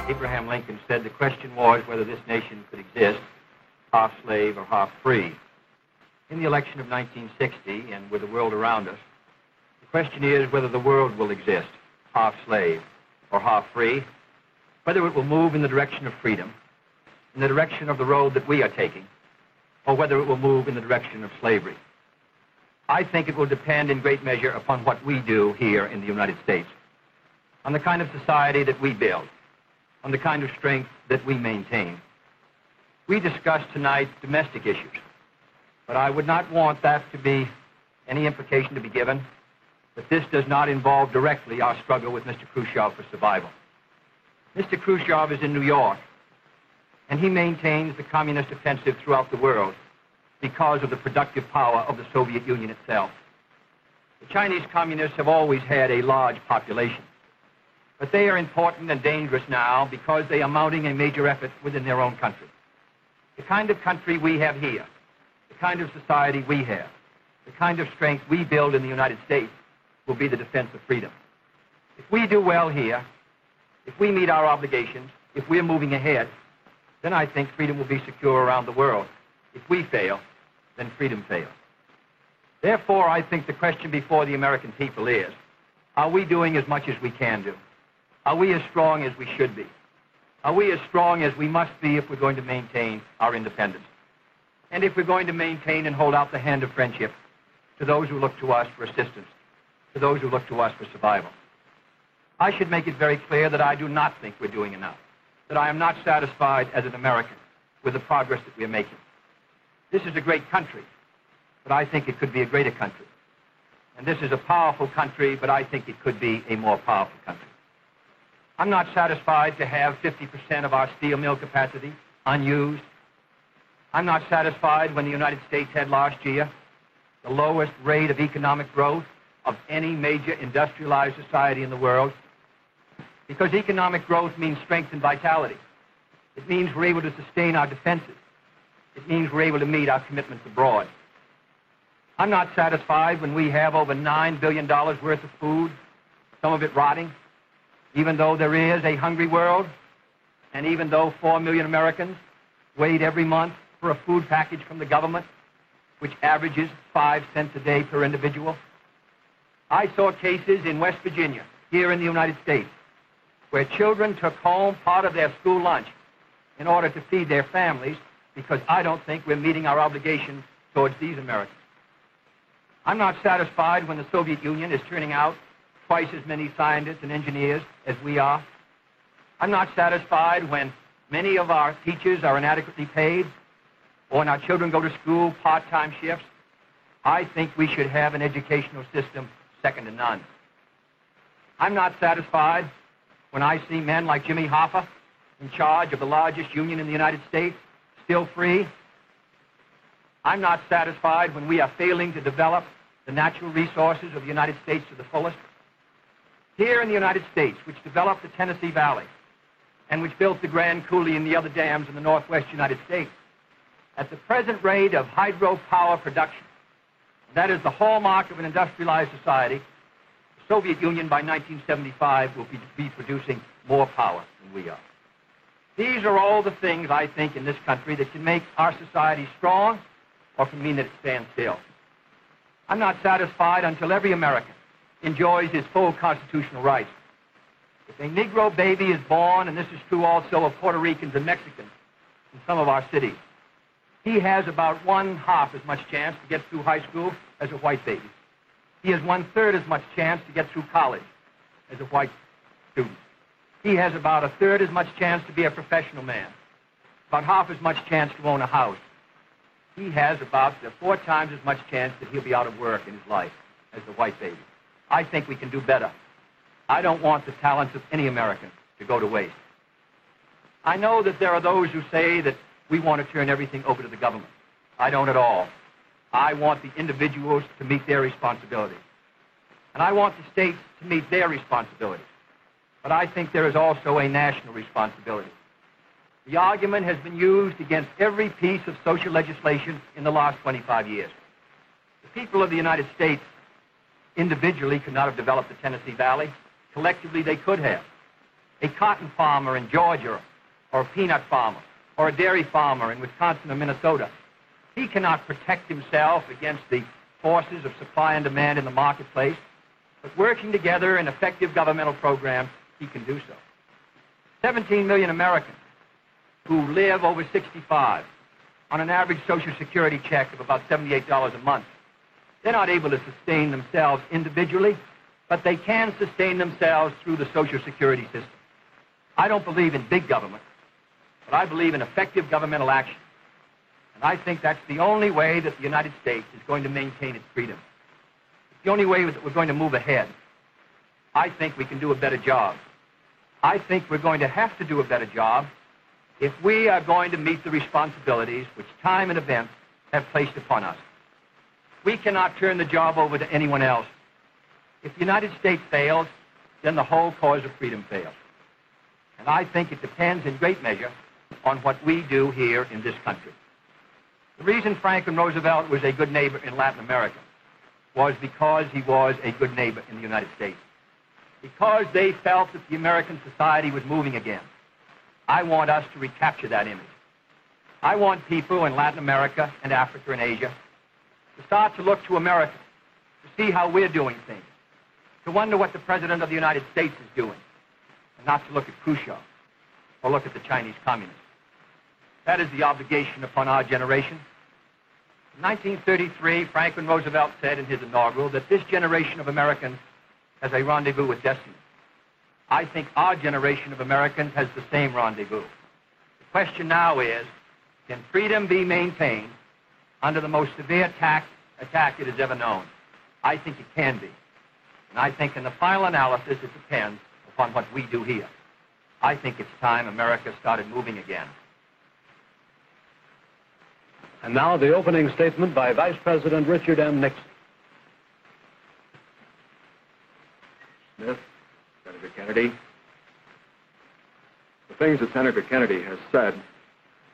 Abraham Lincoln said the question was whether this nation could exist half slave or half free. In the election of 1960, and with the world around us, the question is whether the world will exist half slave or half free, whether it will move in the direction of freedom, in the direction of the road that we are taking, or whether it will move in the direction of slavery. I think it will depend in great measure upon what we do here in the United States, on the kind of society that we build, on the kind of strength that we maintain. We discussed tonight domestic issues, but I would not want that to be any implication to be given that this does not involve directly our struggle with Mr. Khrushchev for survival. Mr. Khrushchev is in New York, and he maintains the communist offensive throughout the world because of the productive power of the Soviet Union itself. The Chinese communists have always had a large population, but they are important and dangerous now because they are mounting a major effort within their own country. The kind of country we have here, the kind of society we have, the kind of strength we build in the United States will be the defense of freedom. If we do well here, if we meet our obligations, if we're moving ahead, then I think freedom will be secure around the world. If we fail, then freedom fails. Therefore, I think the question before the American people is, are we doing as much as we can do? Are we as strong as we should be? Are we as strong as we must be if we're going to maintain our independence? And if we're going to maintain and hold out the hand of friendship to those who look to us for assistance, to those who look to us for survival? I should make it very clear that I do not think we're doing enough, that I am not satisfied as an American with the progress that we are making. This is a great country, but I think it could be a greater country. And this is a powerful country, but I think it could be a more powerful country. I'm not satisfied to have 50% of our steel mill capacity unused. I'm not satisfied when the United States had last year the lowest rate of economic growth of any major industrialized society in the world, because economic growth means strength and vitality. It means we're able to sustain our defenses. It means we're able to meet our commitments abroad. I'm not satisfied when we have over $9 billion worth of food, some of it rotting, even though there is a hungry world, and even though 4 million Americans wait every month for a food package from the government, which averages 5 cents a day per individual. I saw cases in West Virginia, here in the United States, where children took home part of their school lunch in order to feed their families, because I don't think we're meeting our obligations towards these Americans. I'm not satisfied when the Soviet Union is turning out twice as many scientists and engineers as we are. I'm not satisfied when many of our teachers are inadequately paid, or when our children go to school part-time shifts. I think we should have an educational system second to none. I'm not satisfied when I see men like Jimmy Hoffa in charge of the largest union in the United States, still free. I'm not satisfied when we are failing to develop the natural resources of the United States to the fullest. Here in the United States, which developed the Tennessee Valley and which built the Grand Coulee and the other dams in the northwest United States, at the present rate of hydropower production, that is the hallmark of an industrialized society, the Soviet Union by 1975 will be producing more power than we are. These are all the things, I think, in this country that can make our society strong or can mean that it stands still. I'm not satisfied until every American enjoys his full constitutional rights. If a Negro baby is born, and this is true also of Puerto Ricans and Mexicans in some of our cities, he has about 1/2 as much chance to get through high school as a white baby. He has 1/3 as much chance to get through college as a white student. He has about 1/3 as much chance to be a professional man, about 1/2 as much chance to own a house. He has about 4 times as much chance that he'll be out of work in his life as the white baby. I think we can do better. I don't want the talents of any American to go to waste. I know that there are those who say that we want to turn everything over to the government. I don't at all. I want the individuals to meet their responsibilities. And I want the states to meet their responsibilities. But I think there is also a national responsibility. The argument has been used against every piece of social legislation in the last 25 years. The people of the United States individually could not have developed the Tennessee Valley. Collectively, they could have. A cotton farmer in Georgia, or a peanut farmer, or a dairy farmer in Wisconsin or Minnesota, he cannot protect himself against the forces of supply and demand in the marketplace, but working together in effective governmental programs, he can do so. 17 million Americans who live over 65 on an average Social Security check of about $78 a month. They're not able to sustain themselves individually, but they can sustain themselves through the Social Security system. I don't believe in big government, but I believe in effective governmental action. And I think that's the only way that the United States is going to maintain its freedom. It's the only way that we're going to move ahead. I think we can do a better job. I think we're going to have to do a better job if we are going to meet the responsibilities which time and events have placed upon us. We cannot turn the job over to anyone else. If the United States fails, then the whole cause of freedom fails. And I think it depends in great measure on what we do here in this country. The reason Franklin Roosevelt was a good neighbor in Latin America was because he was a good neighbor in the United States. Because they felt that the American society was moving again. I want us to recapture that image. I want people in Latin America and Africa and Asia to start to look to America, to see how we're doing things, to wonder what the President of the United States is doing, and not to look at Khrushchev or look at the Chinese communists. That is the obligation upon our generation. In 1933, Franklin Roosevelt said in his inaugural that this generation of Americans has a rendezvous with destiny. I think our generation of Americans has the same rendezvous. The question now is, can freedom be maintained under the most severe attack it has ever known? I think it can be. And I think in the final analysis, it depends upon what we do here. I think it's time America started moving again. And now the opening statement by Vice President Richard M. Nixon. Smith, Senator Kennedy. The things that Senator Kennedy has said,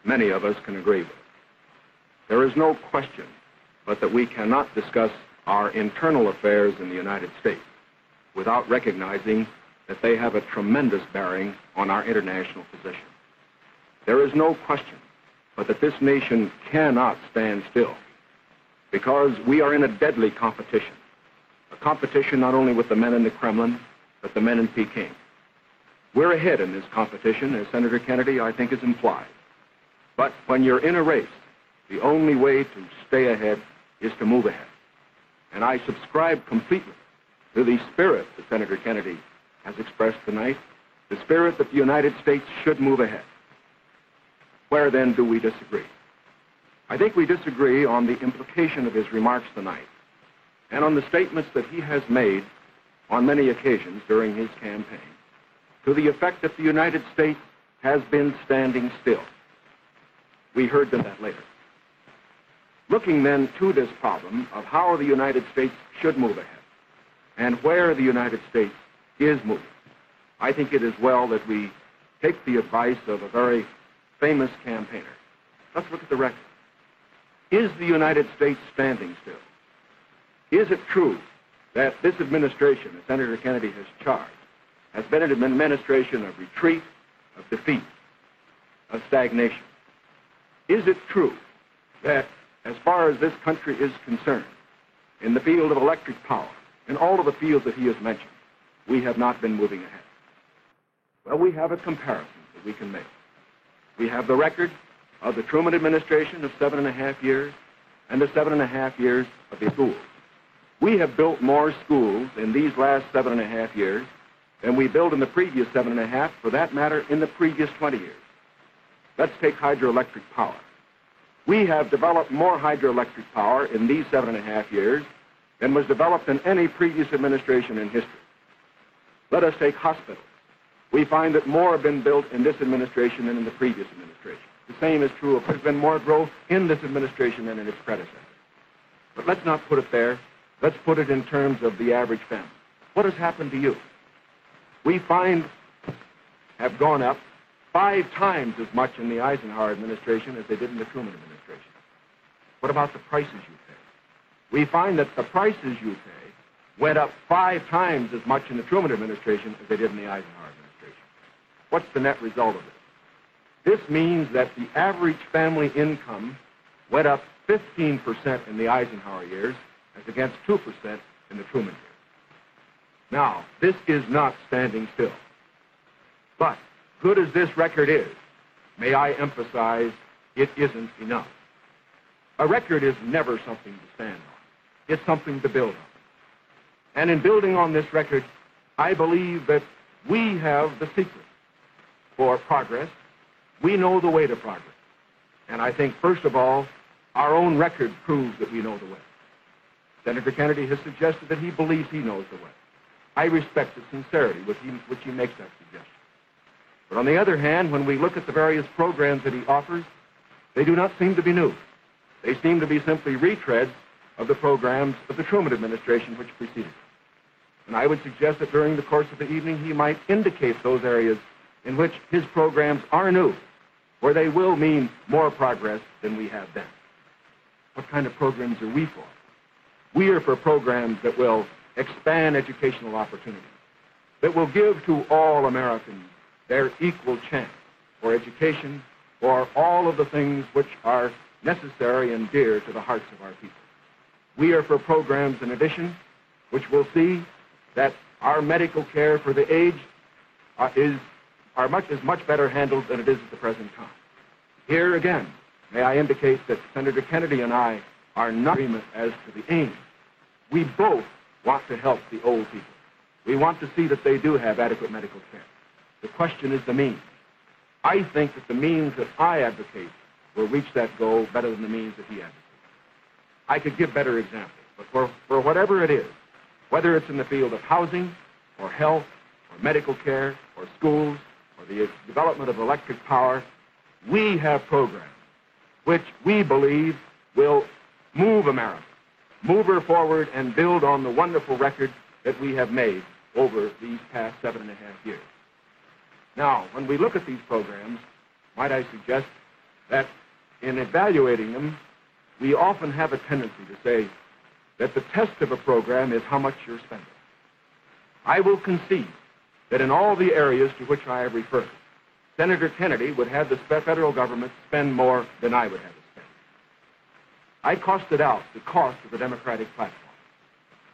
many of us can agree with. There is no question but that we cannot discuss our internal affairs in the United States without recognizing that they have a tremendous bearing on our international position. There is no question but that this nation cannot stand still because we are in a deadly competition. A competition not only with the men in the Kremlin, but the men in Peking. We're ahead in this competition, as Senator Kennedy, I think, has implied. But when you're in a race, the only way to stay ahead is to move ahead. And I subscribe completely to the spirit that Senator Kennedy has expressed tonight, the spirit that the United States should move ahead. Where then do we disagree? I think we disagree on the implication of his remarks tonight and on the statements that he has made on many occasions during his campaign to the effect that the United States has been standing still. We heard that later. Looking then to this problem of how the United States should move ahead and where the United States is moving, I think it is well that we take the advice of a very famous campaigner. Let's look at the record. Is the United States standing still? Is it true that this administration, as Senator Kennedy has charged, has been an administration of retreat, of defeat, of stagnation? Is it true that as far as this country is concerned, in the field of electric power, in all of the fields that he has mentioned, we have not been moving ahead? Well, we have a comparison that we can make. We have the record of the Truman administration of 7.5 years and the 7.5 years of the schools. We have built more schools in these last 7.5 years than we built in the previous 7.5, for that matter, in the previous 20 years. Let's take hydroelectric power. We have developed more hydroelectric power in these 7.5 years than was developed in any previous administration in history. Let us take hospitals. We find that more have been built in this administration than in the previous administration. The same is true of there's been more growth in this administration than in its predecessor. But let's not put it there. Let's put it in terms of the average family. What has happened to you? We find have gone up 5 times as much in the Eisenhower administration as they did in the Truman administration. What about the prices you pay? We find that the prices you pay went up 5 times as much in the Truman administration as they did in the Eisenhower administration. what's the net result of this? This means that the average family income went up 15% in the Eisenhower years as against 2% in the Truman years. Now, this is not standing still. But, good as this record is, may I emphasize, it isn't enough. A record is never something to stand on. It's something to build on. And in building on this record, I believe that we have the secret for progress. We know the way to progress. And I think, first of all, our own record proves that we know the way. Senator Kennedy has suggested that he believes he knows the way. I respect the sincerity with which he makes that suggestion. But on the other hand, when we look at the various programs that he offers, they do not seem to be new. They seem to be simply retreads of the programs of the Truman administration which preceded it. And I would suggest that during the course of the evening he might indicate those areas in which his programs are new, where they will mean more progress than we have then. What kind of programs are we for? We are for programs that will expand educational opportunities, that will give to all Americans their equal chance for education, for all of the things which are necessary and dear to the hearts of our people. We are for programs, in addition, which will see that our medical care for the aged is much better handled than it is at the present time. Here again, may I indicate that Senator Kennedy and I are not in agreement as to the aim. We both want to help the old people. We want to see that they do have adequate medical care. The question is the means. I think that the means that I advocate will reach that goal better than the means that he advocates. I could give better examples, but for whatever it is, whether it's in the field of housing, or health, or medical care, or schools, or the development of electric power, we have programs which we believe will move America, move her forward and build on the wonderful record that we have made over these past 7.5 years. Now, when we look at these programs, might I suggest that in evaluating them, we often have a tendency to say that the test of a program is how much you're spending. I will concede that in all the areas to which I have referred, Senator Kennedy would have the federal government spend more than I would have it spend. I costed out the cost of the Democratic platform.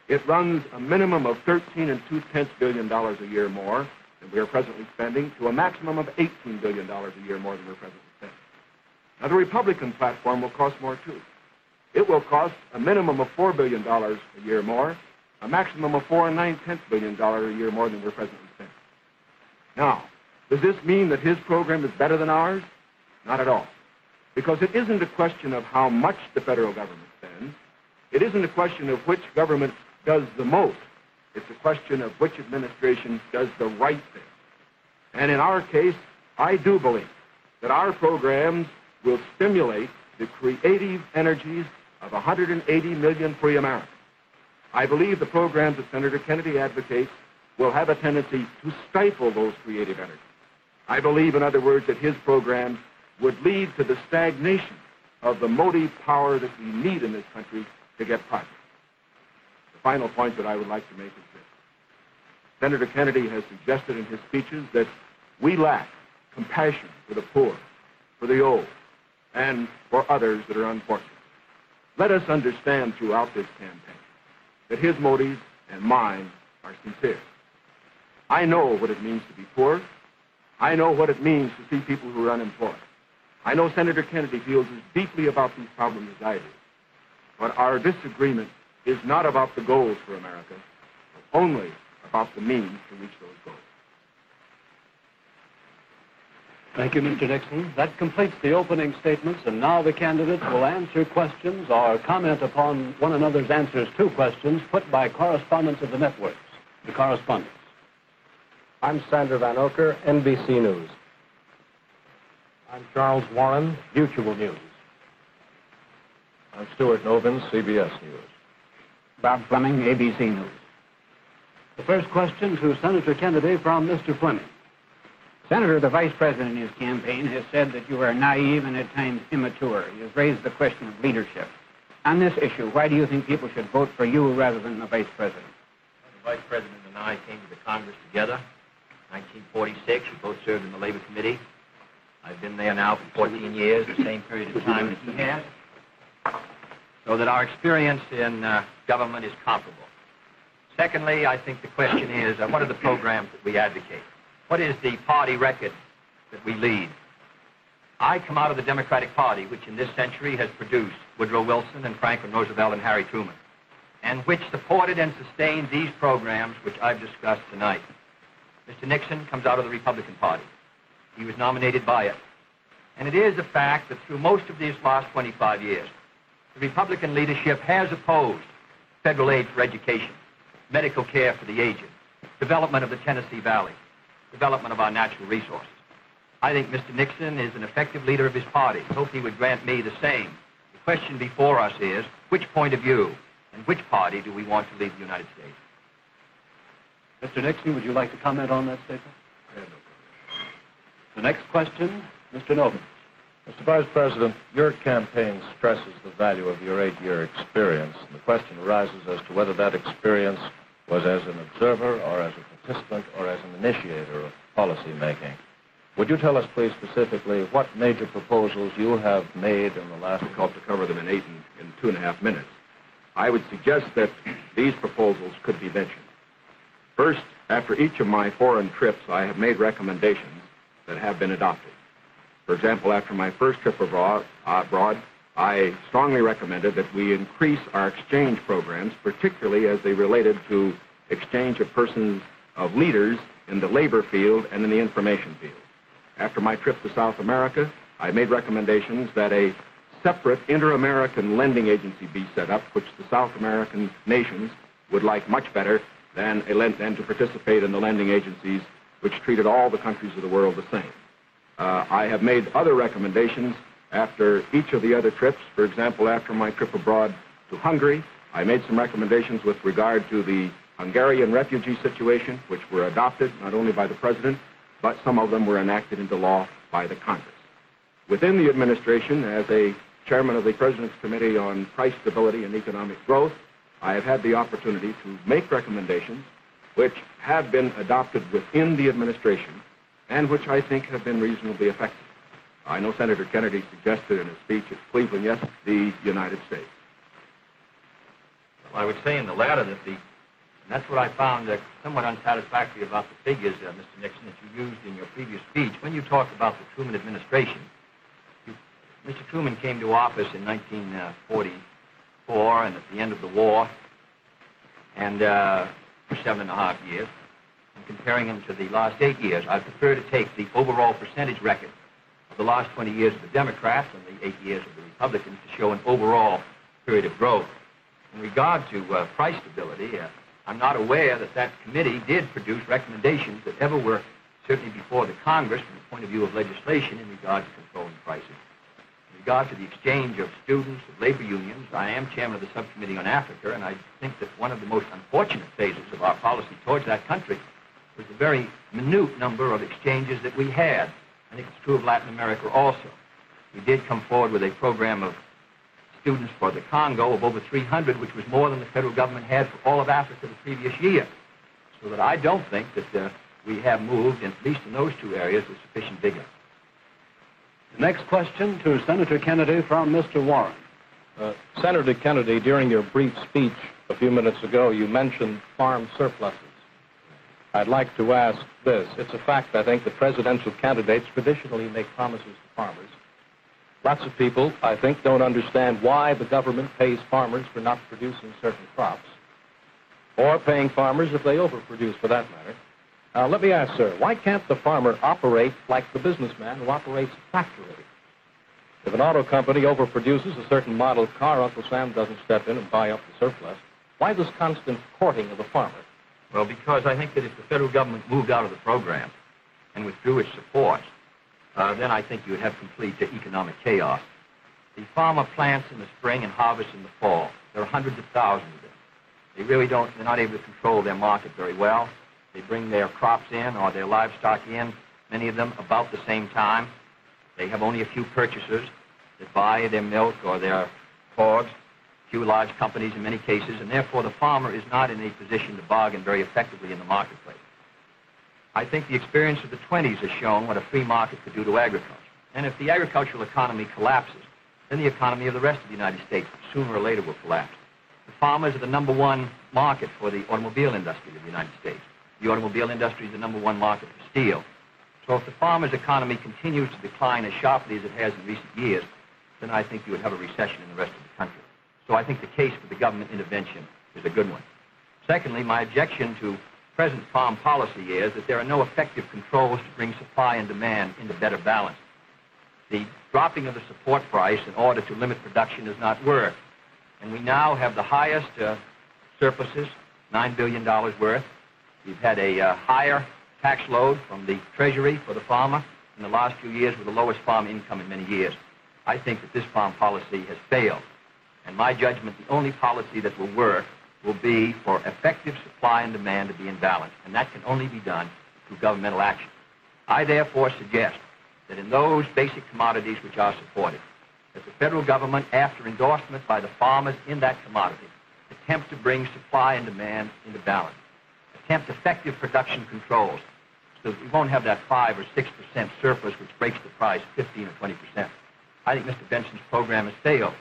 It runs a minimum of $13.2 billion a year more than we are presently spending to a maximum of $18 billion a year more than we're presently spending. Now, the Republican platform will cost more, too. It will cost a minimum of $4 billion a year more, a maximum of $4.9 billion a year more than we're presently spending. Now, does this mean that his program is better than ours? Not at all. Because it isn't a question of how much the federal government spends. It isn't a question of which government does the most. It's a question of which administration does the right thing. And in our case, I do believe that our programs will stimulate the creative energies of 180 million free Americans. I believe the programs that Senator Kennedy advocates will have a tendency to stifle those creative energies. I believe, in other words, that his programs would lead to the stagnation of the motive power that we need in this country to get progress. The final point that I would like to make is this. Senator Kennedy has suggested in his speeches that we lack compassion for the poor, for the old, and for others that are unfortunate. Let us understand throughout this campaign that his motives and mine are sincere. I know what it means to be poor. I know what it means to see people who are unemployed. I know Senator Kennedy feels as deeply about these problems as I do. But our disagreement is not about the goals for America, but only about the means to reach those goals. Thank you, Mr. Nixon. That completes the opening statements, and now the candidates will answer questions or comment upon one another's answers to questions put by correspondents of the networks. The correspondents. I'm Sandra Van Oker, NBC News. I'm Charles Warren, Mutual News. I'm Stuart Novin, CBS News. Bob Fleming, ABC News. The first question to Senator Kennedy from Mr. Fleming. Senator, the Vice President in his campaign has said that you are naive and at times immature. He has raised the question of leadership. On this issue, why do you think people should vote for you rather than the Vice President? The Vice President and I came to the Congress together. 1946. We both served in the Labor Committee. I've been there now for 14 years, the same period of time that he has. So that our experience in government is comparable. Secondly, I think the question is, what are the programs that we advocate? What is the party record that we lead? I come out of the Democratic Party, which in this century has produced Woodrow Wilson and Franklin Roosevelt and Harry Truman, and which supported and sustained these programs which I've discussed tonight. Mr. Nixon comes out of the Republican Party. He was nominated by it. And it is a fact that through most of these last 25 years, the Republican leadership has opposed federal aid for education, medical care for the aged, development of the Tennessee Valley, development of our natural resources. I think Mr. Nixon is an effective leader of his party. I hope he would grant me the same. The question before us is, which point of view and which party do we want to lead the United States? Mr. Nixon, would you like to comment on that statement? The next question, Mr. Novin. Mr. Vice President, your campaign stresses the value of your 8-year experience. And the question arises as to whether that experience was as an observer or as a participant or as an initiator of policy making. Would you tell us, please, specifically what major proposals you have made in the last... Difficult to cover them in 2.5 minutes. I would suggest that these proposals could be mentioned. First, after each of my foreign trips, I have made recommendations that have been adopted. For example, after my first trip abroad, I strongly recommended that we increase our exchange programs, particularly as they related to exchange of persons, of leaders in the labor field and in the information field. After my trip to South America, I made recommendations that a separate inter-American lending agency be set up, which the South American nations would like much better than to participate in the lending agencies which treated all the countries of the world the same. I have made other recommendations after each of the other trips. For example, after my trip abroad to Hungary, I made some recommendations with regard to the Hungarian refugee situation, which were adopted not only by the President, but some of them were enacted into law by the Congress. Within the administration, as a chairman of the President's Committee on Price Stability and Economic Growth, I have had the opportunity to make recommendations which have been adopted within the administration and which I think have been reasonably effective. I know Senator Kennedy suggested in a speech at Cleveland yesterday, the United States. Well, I would say in the latter that and that's what I found somewhat unsatisfactory about the figures, Mr. Nixon, that you used in your previous speech. When you talk about the Truman administration, Mr. Truman came to office in 1944 and at the end of the war, and for 7.5 years. And comparing him to the last 8 years, I prefer to take the overall percentage record of the last 20 years of the Democrats and the 8 years of the Republicans to show an overall period of growth. In regard to price stability, I'm not aware that that committee did produce recommendations that ever were certainly before the Congress from the point of view of legislation in regard to controlling prices. In regard to the exchange of students, of labor unions, I am chairman of the subcommittee on Africa, and I think that one of the most unfortunate phases of our policy towards that country was the very minute number of exchanges that we had. I think it's true of Latin America also. We did come forward with a program of students for the Congo of over 300, which was more than the federal government had for all of Africa the previous year. So that I don't think that we have moved, at least in those two areas, with sufficient vigor. The next question to Senator Kennedy from Mr. Warren. Senator Kennedy, during your brief speech a few minutes ago, you mentioned farm surpluses. I'd like to ask this. It's a fact, I think, that presidential candidates traditionally make promises to farmers. Lots of people, I think, don't understand why the government pays farmers for not producing certain crops, or paying farmers if they overproduce, for that matter. Let me ask, sir, why can't the farmer operate like the businessman who operates a factory? If an auto company overproduces a certain model car, Uncle Sam doesn't step in and buy up the surplus. Why this constant courting of the farmer? Well, because I think that if the federal government moved out of the program and withdrew its support, then I think you would have complete economic chaos. The farmer plants in the spring and harvests in the fall. There are hundreds of thousands of them. They're not able to control their market very well. They bring their crops in or their livestock in, many of them about the same time. They have only a few purchasers that buy their milk or their hogs, few large companies in many cases, and therefore the farmer is not in a position to bargain very effectively in the marketplace. I think the experience of the 20s has shown what a free market could do to agriculture. And if the agricultural economy collapses, then the economy of the rest of the United States sooner or later will collapse. The farmers are the #1 market for the automobile industry of the United States. The automobile industry is the #1 market for steel. So if the farmers' economy continues to decline as sharply as it has in recent years, then I think you would have a recession in the rest of the country. So I think the case for the government intervention is a good one. Secondly, my objection to present farm policy is that there are no effective controls to bring supply and demand into better balance. The dropping of the support price in order to limit production does not work. And we now have the highest surpluses, $9 billion worth. We've had a higher tax load from the Treasury for the farmer in the last few years with the lowest farm income in many years. I think that this farm policy has failed. And my judgment, the only policy that will work will be for effective supply and demand to be in balance. And that can only be done through governmental action. I therefore suggest that in those basic commodities which are supported, that the federal government, after endorsement by the farmers in that commodity, attempt to bring supply and demand into balance, attempt effective production controls, so that we won't have that 5 or 6% surplus which breaks the price 15 or 20%. I think Mr. Benson's program has failed.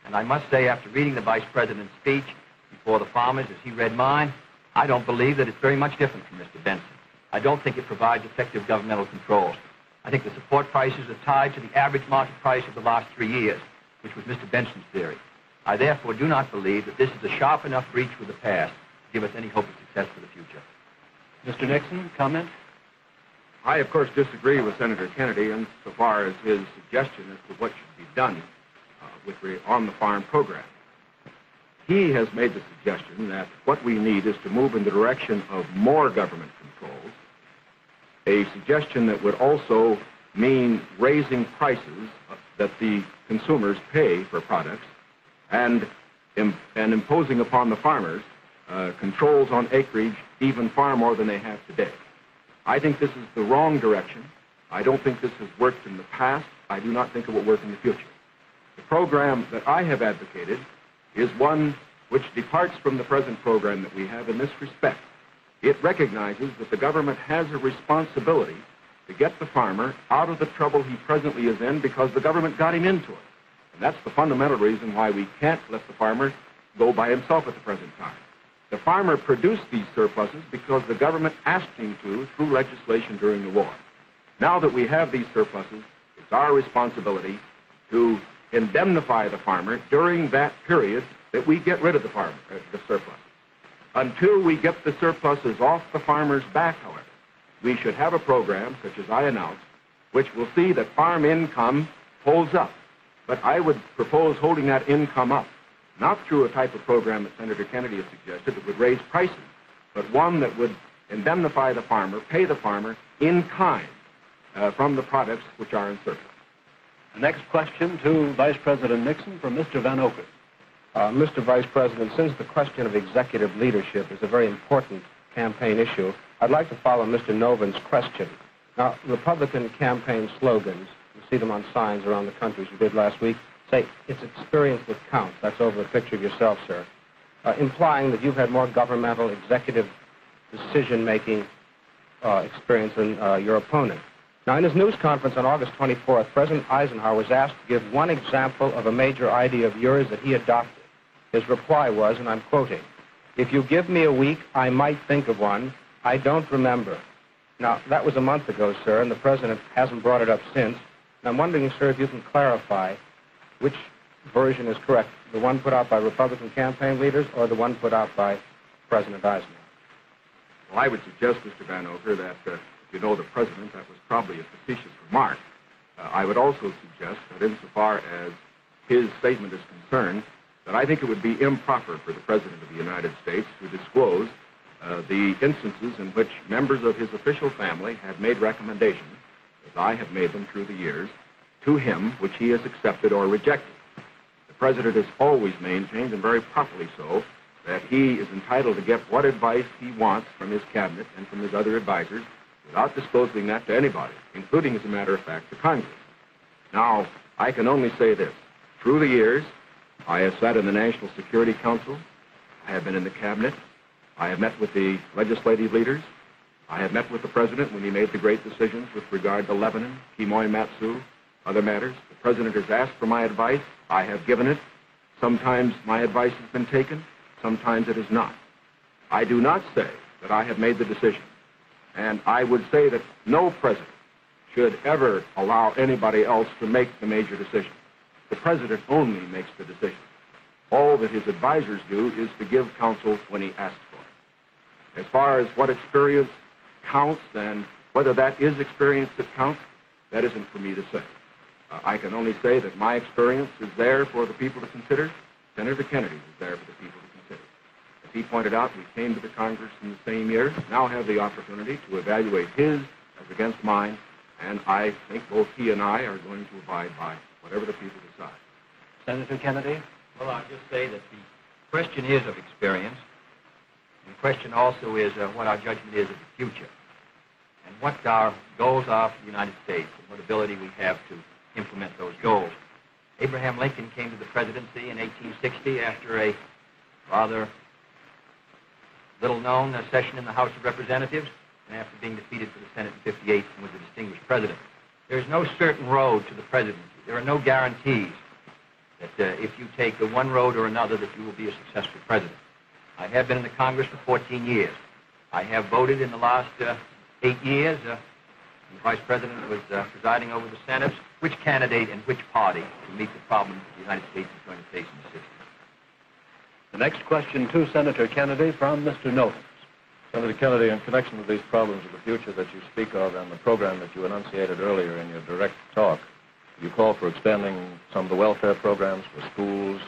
And I must say, after reading the Vice President's speech before the farmers as he read mine, I don't believe that it's very much different from Mr. Benson. I don't think it provides effective governmental controls. I think the support prices are tied to the average market price of the last 3 years, which was Mr. Benson's theory. I therefore do not believe that this is a sharp enough breach with the past to give us any hope of success for the future. Mr. Nixon, comment? I, of course, disagree with Senator Kennedy insofar as his suggestion as to what should be done on the farm program. He has made the suggestion that what we need is to move in the direction of more government controls, a suggestion that would also mean raising prices that the consumers pay for products and imposing upon the farmers controls on acreage even far more than they have today. I think this is the wrong direction. I don't think this has worked in the past. I do not think it will work in the future. The program that I have advocated is one which departs from the present program that we have in this respect. It recognizes that the government has a responsibility to get the farmer out of the trouble he presently is in because the government got him into it. And that's the fundamental reason why we can't let the farmer go by himself at the present time. The farmer produced these surpluses because the government asked him to through legislation during the war. Now that we have these surpluses, it's our responsibility to indemnify the farmer during that period that we get rid of the surpluses. Until we get the surpluses off the farmer's back, however, we should have a program, such as I announced, which will see that farm income holds up. But I would propose holding that income up, not through a type of program that Senator Kennedy has suggested that would raise prices, but one that would indemnify the farmer, pay the farmer in kind from the products which are in surplus. The next question to Vice President Nixon from Mr. Van Oker. Mr. Vice President, since the question of executive leadership is a very important campaign issue, I'd like to follow Mr. Noven's question. Now, Republican campaign slogans, you see them on signs around the country, as you did last week, say, it's experience that counts. That's over a picture of yourself, sir. Implying that you've had more governmental executive decision-making experience than your opponent. Now, in his news conference on August 24th, President Eisenhower was asked to give one example of a major idea of yours that he adopted. His reply was, and I'm quoting, "If you give me a week, I might think of one. I don't remember." Now, that was a month ago, sir, and the President hasn't brought it up since. And I'm wondering, sir, if you can clarify which version is correct, the one put out by Republican campaign leaders or the one put out by President Eisenhower? Well, I would suggest, Mr. Van Oker, that if you know the President, that was probably a facetious remark. I would also suggest that insofar as his statement is concerned, that I think it would be improper for the President of the United States to disclose the instances in which members of his official family have made recommendations, as I have made them through the years, to him, which he has accepted or rejected. The President has always maintained, and very properly so, that he is entitled to get what advice he wants from his cabinet and from his other advisors without disclosing that to anybody, including, as a matter of fact, to Congress. Now, I can only say this. Through the years, I have sat in the National Security Council. I have been in the cabinet. I have met with the legislative leaders. I have met with the President when he made the great decisions with regard to Lebanon, Quemoy Matsu, other matters. The President has asked for my advice. I have given it. Sometimes my advice has been taken. Sometimes it has not. I do not say that I have made the decision. And I would say that no president should ever allow anybody else to make the major decision. The President only makes the decision. All that his advisors do is to give counsel when he asks for it. As far as what experience counts and whether that is experience that counts, that isn't for me to say. I can only say that my experience is there for the people to consider. Senator Kennedy is there for the people to consider. As he pointed out, we came to the Congress in the same year, now have the opportunity to evaluate his as against mine, and I think both he and I are going to abide by whatever the people decide. Senator Kennedy? Well, I'll just say that the question is of experience, and the question also is what our judgment is of the future, and what our goals are for the United States, and what ability we have to implement those goals. Abraham Lincoln came to the presidency in 1860 after a rather little-known session in the House of Representatives, and after being defeated for the Senate in 58 and was a distinguished president. There is no certain road to the presidency. There are no guarantees that if you take the one road or another that you will be a successful president. I have been in the Congress for 14 years. I have voted in the last 8 years. The Vice President was presiding over the Senate. Which candidate and which party will meet the problems that the United States is going to face in the 60s? The next question to Senator Kennedy from Mr. Nobles. Senator Kennedy, in connection with these problems of the future that you speak of and the program that you enunciated earlier in your direct talk, you call for extending some of the welfare programs for schools,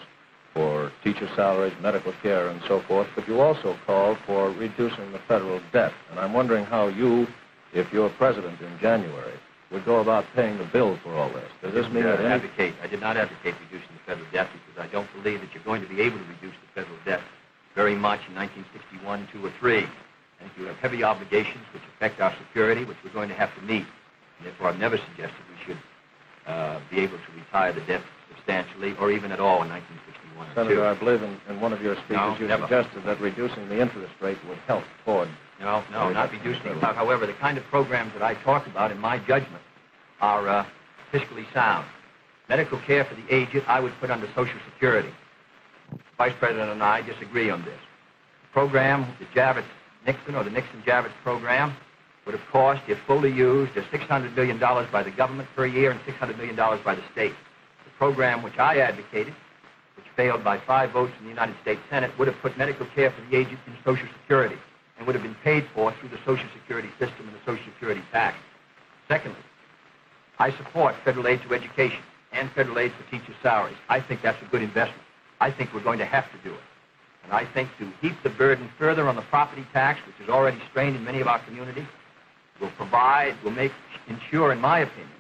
for teacher salaries, medical care, and so forth, but you also call for reducing the federal debt. And I'm wondering how you, if you're president in January, would go about paying the bill for all this. Does this mean that I did not advocate reducing the federal debt because I don't believe that you're going to be able to reduce the federal debt very much in 1961, 2, or 3. I think you have heavy obligations which affect our security, which we're going to have to meet. And therefore, I've never suggested we should be able to retire the debt substantially or even at all in 1961 Senator, 2. I believe in one of your speeches you suggested that reducing the interest rate would help toward... No, not reducing it. However, the kind of programs that I talk about, in my judgment, are fiscally sound. Medical care for the aged, I would put under Social Security. The Vice President and I disagree on this. The program, the Javits-Nixon or the Nixon-Javits program, would have cost, if fully used, $600 million by the government per year and $600 million by the state. The program which I advocated, which failed by 5 votes in the United States Senate, would have put medical care for the aged in Social Security and would have been paid for through the Social Security system and the Social Security tax. Secondly, I support federal aid to education and federal aid for teachers' salaries. I think that's a good investment. I think we're going to have to do it. And I think to heap the burden further on the property tax, which is already strained in many of our communities, will ensure, in my opinion,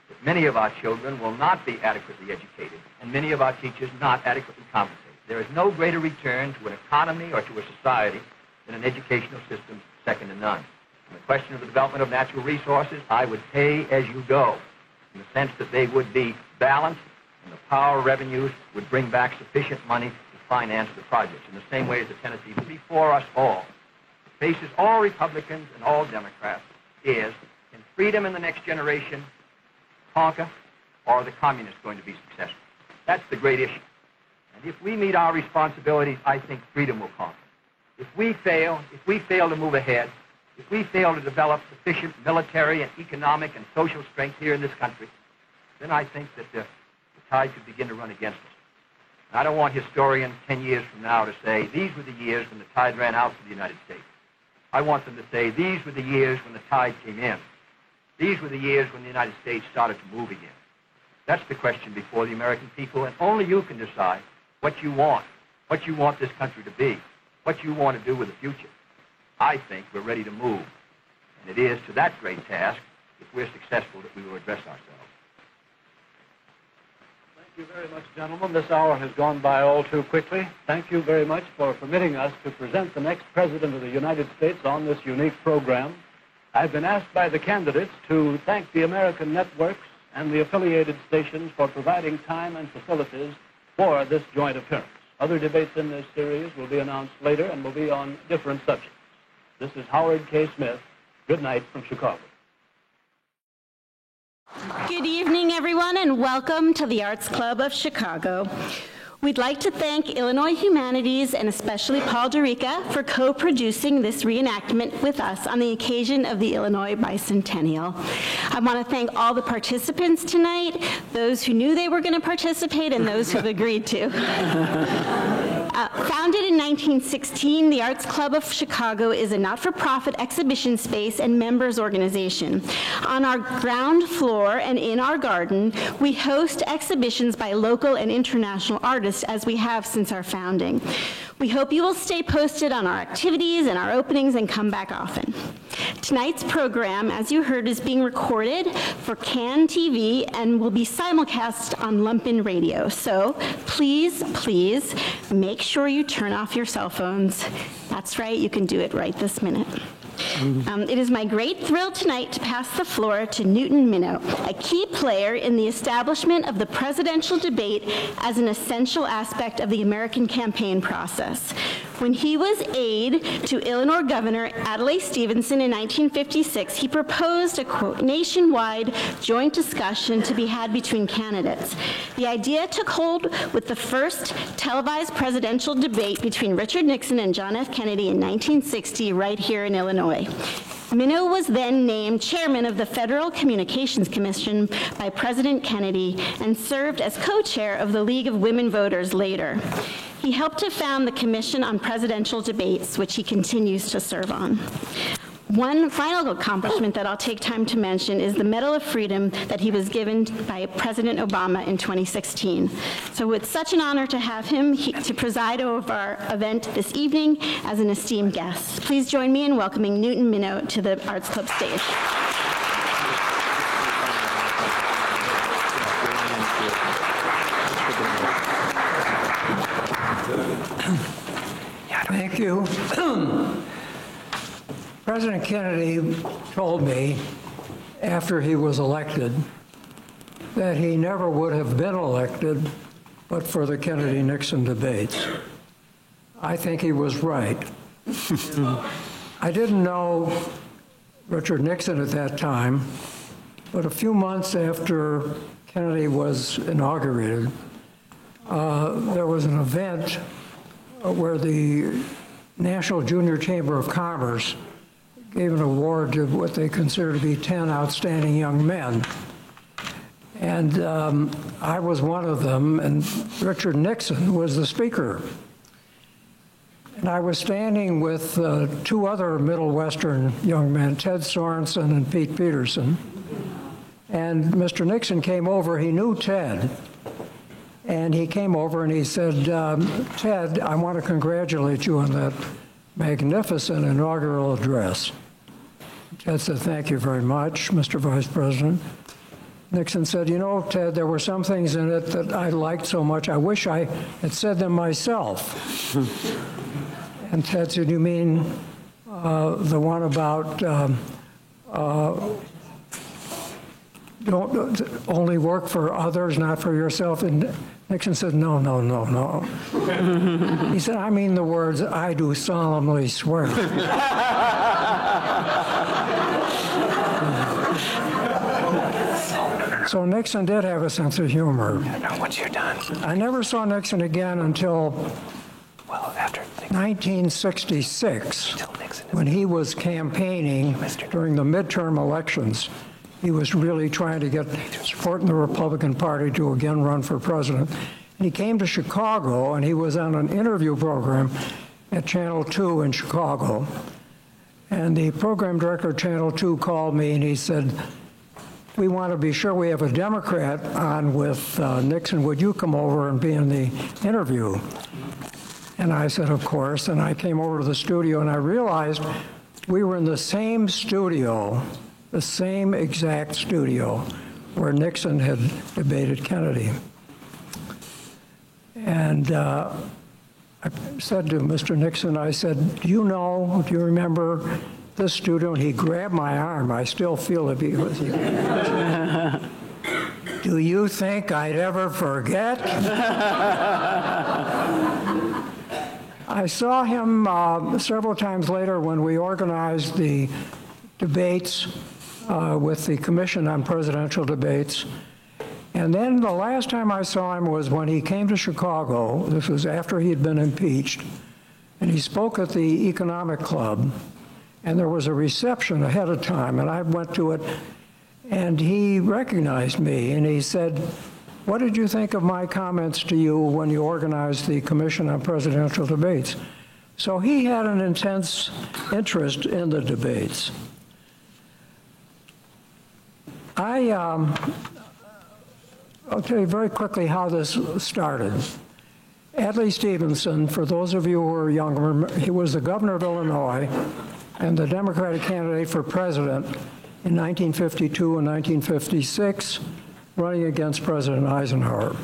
that many of our children will not be adequately educated and many of our teachers not adequately compensated. There is no greater return to an economy or to a society than an educational system second to none. On the question of the development of natural resources, I would pay as you go, in the sense that they would be balanced and the power revenues would bring back sufficient money to finance the projects, in the same way as the Tennessee will be for us all. It faces all Republicans and all Democrats is, can freedom in the next generation conquer, or are the communists going to be successful? That's the great issue. And if we meet our responsibilities, I think freedom will conquer. If we fail to move ahead, if we fail to develop sufficient military and economic and social strength here in this country, then I think that the tide could begin to run against us. And I don't want historians 10 years from now to say, these were the years when the tide ran out for the United States. I want them to say, these were the years when the tide came in. These were the years when the United States started to move again. That's the question before the American people, and only you can decide what you want this country to be, what you want to do with the future. I think we're ready to move. And it is to that great task, if we're successful, that we will address ourselves. Thank you very much, gentlemen. This hour has gone by all too quickly. Thank you very much for permitting us to present the next President of the United States on this unique program. I've been asked by the candidates to thank the American networks and the affiliated stations for providing time and facilities for this joint appearance. Other debates in this series will be announced later and will be on different subjects. This is Howard K. Smith Good night from Chicago. Good evening, everyone, and welcome to the Arts Club of Chicago. We'd like to thank Illinois Humanities and especially Paul DeRica for co-producing this reenactment with us on the occasion of the Illinois Bicentennial. I want to thank all the participants tonight, those who knew they were going to participate and those who have agreed to. Founded in 1916, the Arts Club of Chicago is a not-for-profit exhibition space and members organization. On our ground floor and in our garden, we host exhibitions by local and international artists as we have since our founding. We hope you will stay posted on our activities and our openings and come back often. Tonight's program, as you heard, is being recorded for CAN TV and will be simulcast on Lumpen Radio. So please, please make sure you turn off your cell phones. That's right, you can do it right this minute. It is my great thrill tonight to pass the floor to Newton Minow, a key player in the establishment of the presidential debate as an essential aspect of the American campaign process. When he was aide to Illinois Governor Adlai Stevenson in 1956, he proposed a, quote, nationwide joint discussion to be had between candidates. The idea took hold with the first televised presidential debate between Richard Nixon and John F. Kennedy in 1960 right here in Illinois. Minow was then named chairman of the Federal Communications Commission by President Kennedy and served as co-chair of the League of Women Voters later. He helped to found the Commission on Presidential Debates, which he continues to serve on. One final accomplishment that I'll take time to mention is the Medal of Freedom that he was given by President Obama in 2016. So it's such an honor to have him to preside over our event this evening as an esteemed guest. Please join me in welcoming Newton Minow to the Arts Club stage. Thank you. President Kennedy told me after he was elected that he never would have been elected but for the Kennedy-Nixon debates. I think he was right. I didn't know Richard Nixon at that time, but a few months after Kennedy was inaugurated, there was an event where the National Junior Chamber of Commerce gave an award to what they consider to be 10 outstanding young men. And I was one of them, and Richard Nixon was the speaker. And I was standing with two other Middle Western young men, Ted Sorensen and Pete Peterson. And Mr. Nixon came over, he knew Ted. And he came over and he said, Ted, I want to congratulate you on that magnificent inaugural address. Ted said, thank you very much, Mr. Vice President. Nixon said, you know, Ted, there were some things in it that I liked so much, I wish I had said them myself. And Ted said, you mean the one about don't only work for others, not for yourself? And Nixon said, no, no, no, no. He said, I mean the words, I do solemnly swear. So Nixon did have a sense of humor. Once you're done. I never saw Nixon again until 1966, when he was campaigning during the midterm elections. He was really trying to get support in the Republican Party to again run for president. And he came to Chicago, and he was on an interview program at Channel 2 in Chicago. And the program director of Channel 2 called me, and he said, we want to be sure we have a Democrat on with Nixon. Would you come over and be in the interview? And I said, of course. And I came over to the studio, and I realized we were in the same studio, the same exact studio where Nixon had debated Kennedy. And I said to Mr. Nixon, I said, do you remember this studio? And he grabbed my arm. I still feel it because he do you think I'd ever forget? I saw him several times later when we organized the debates with the Commission on Presidential Debates. And then the last time I saw him was when he came to Chicago. This was after he had been impeached. And he spoke at the Economic Club. And there was a reception ahead of time, and I went to it. And he recognized me, and he said, "What did you think of my comments to you when you organized the Commission on Presidential Debates?" So he had an intense interest in the debates. I'll tell you very quickly how this started. Adlai Stevenson, for those of you who are younger, he was the governor of Illinois and the Democratic candidate for president in 1952 and 1956, running against President Eisenhower.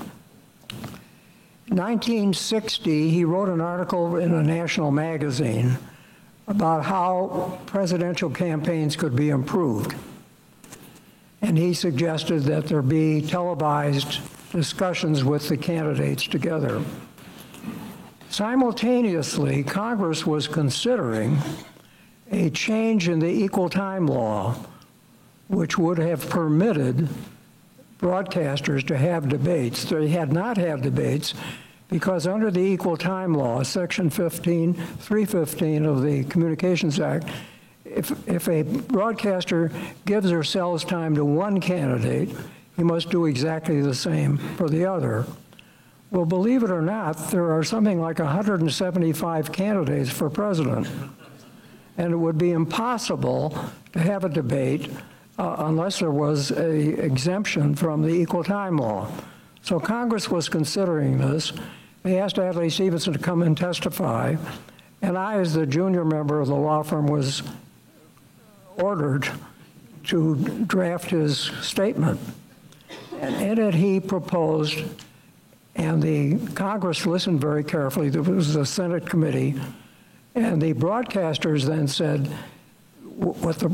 In 1960, he wrote an article in a national magazine about how presidential campaigns could be improved. And he suggested that there be televised discussions with the candidates together. Simultaneously, Congress was considering a change in the equal time law, which would have permitted broadcasters to have debates. They had not had debates because under the equal time law, Section 315 of the Communications Act, if a broadcaster gives or sells time to one candidate, he must do exactly the same for the other. Well, believe it or not, there are something like 175 candidates for president, and it would be impossible to have a debate unless there was an exemption from the equal time law. So Congress was considering this. They asked Adlai Stevenson to come and testify, and I, as the junior member of the law firm, was ordered to draft his statement. And in it, he proposed, and the Congress listened very carefully. There was a Senate committee, and the broadcasters then said what the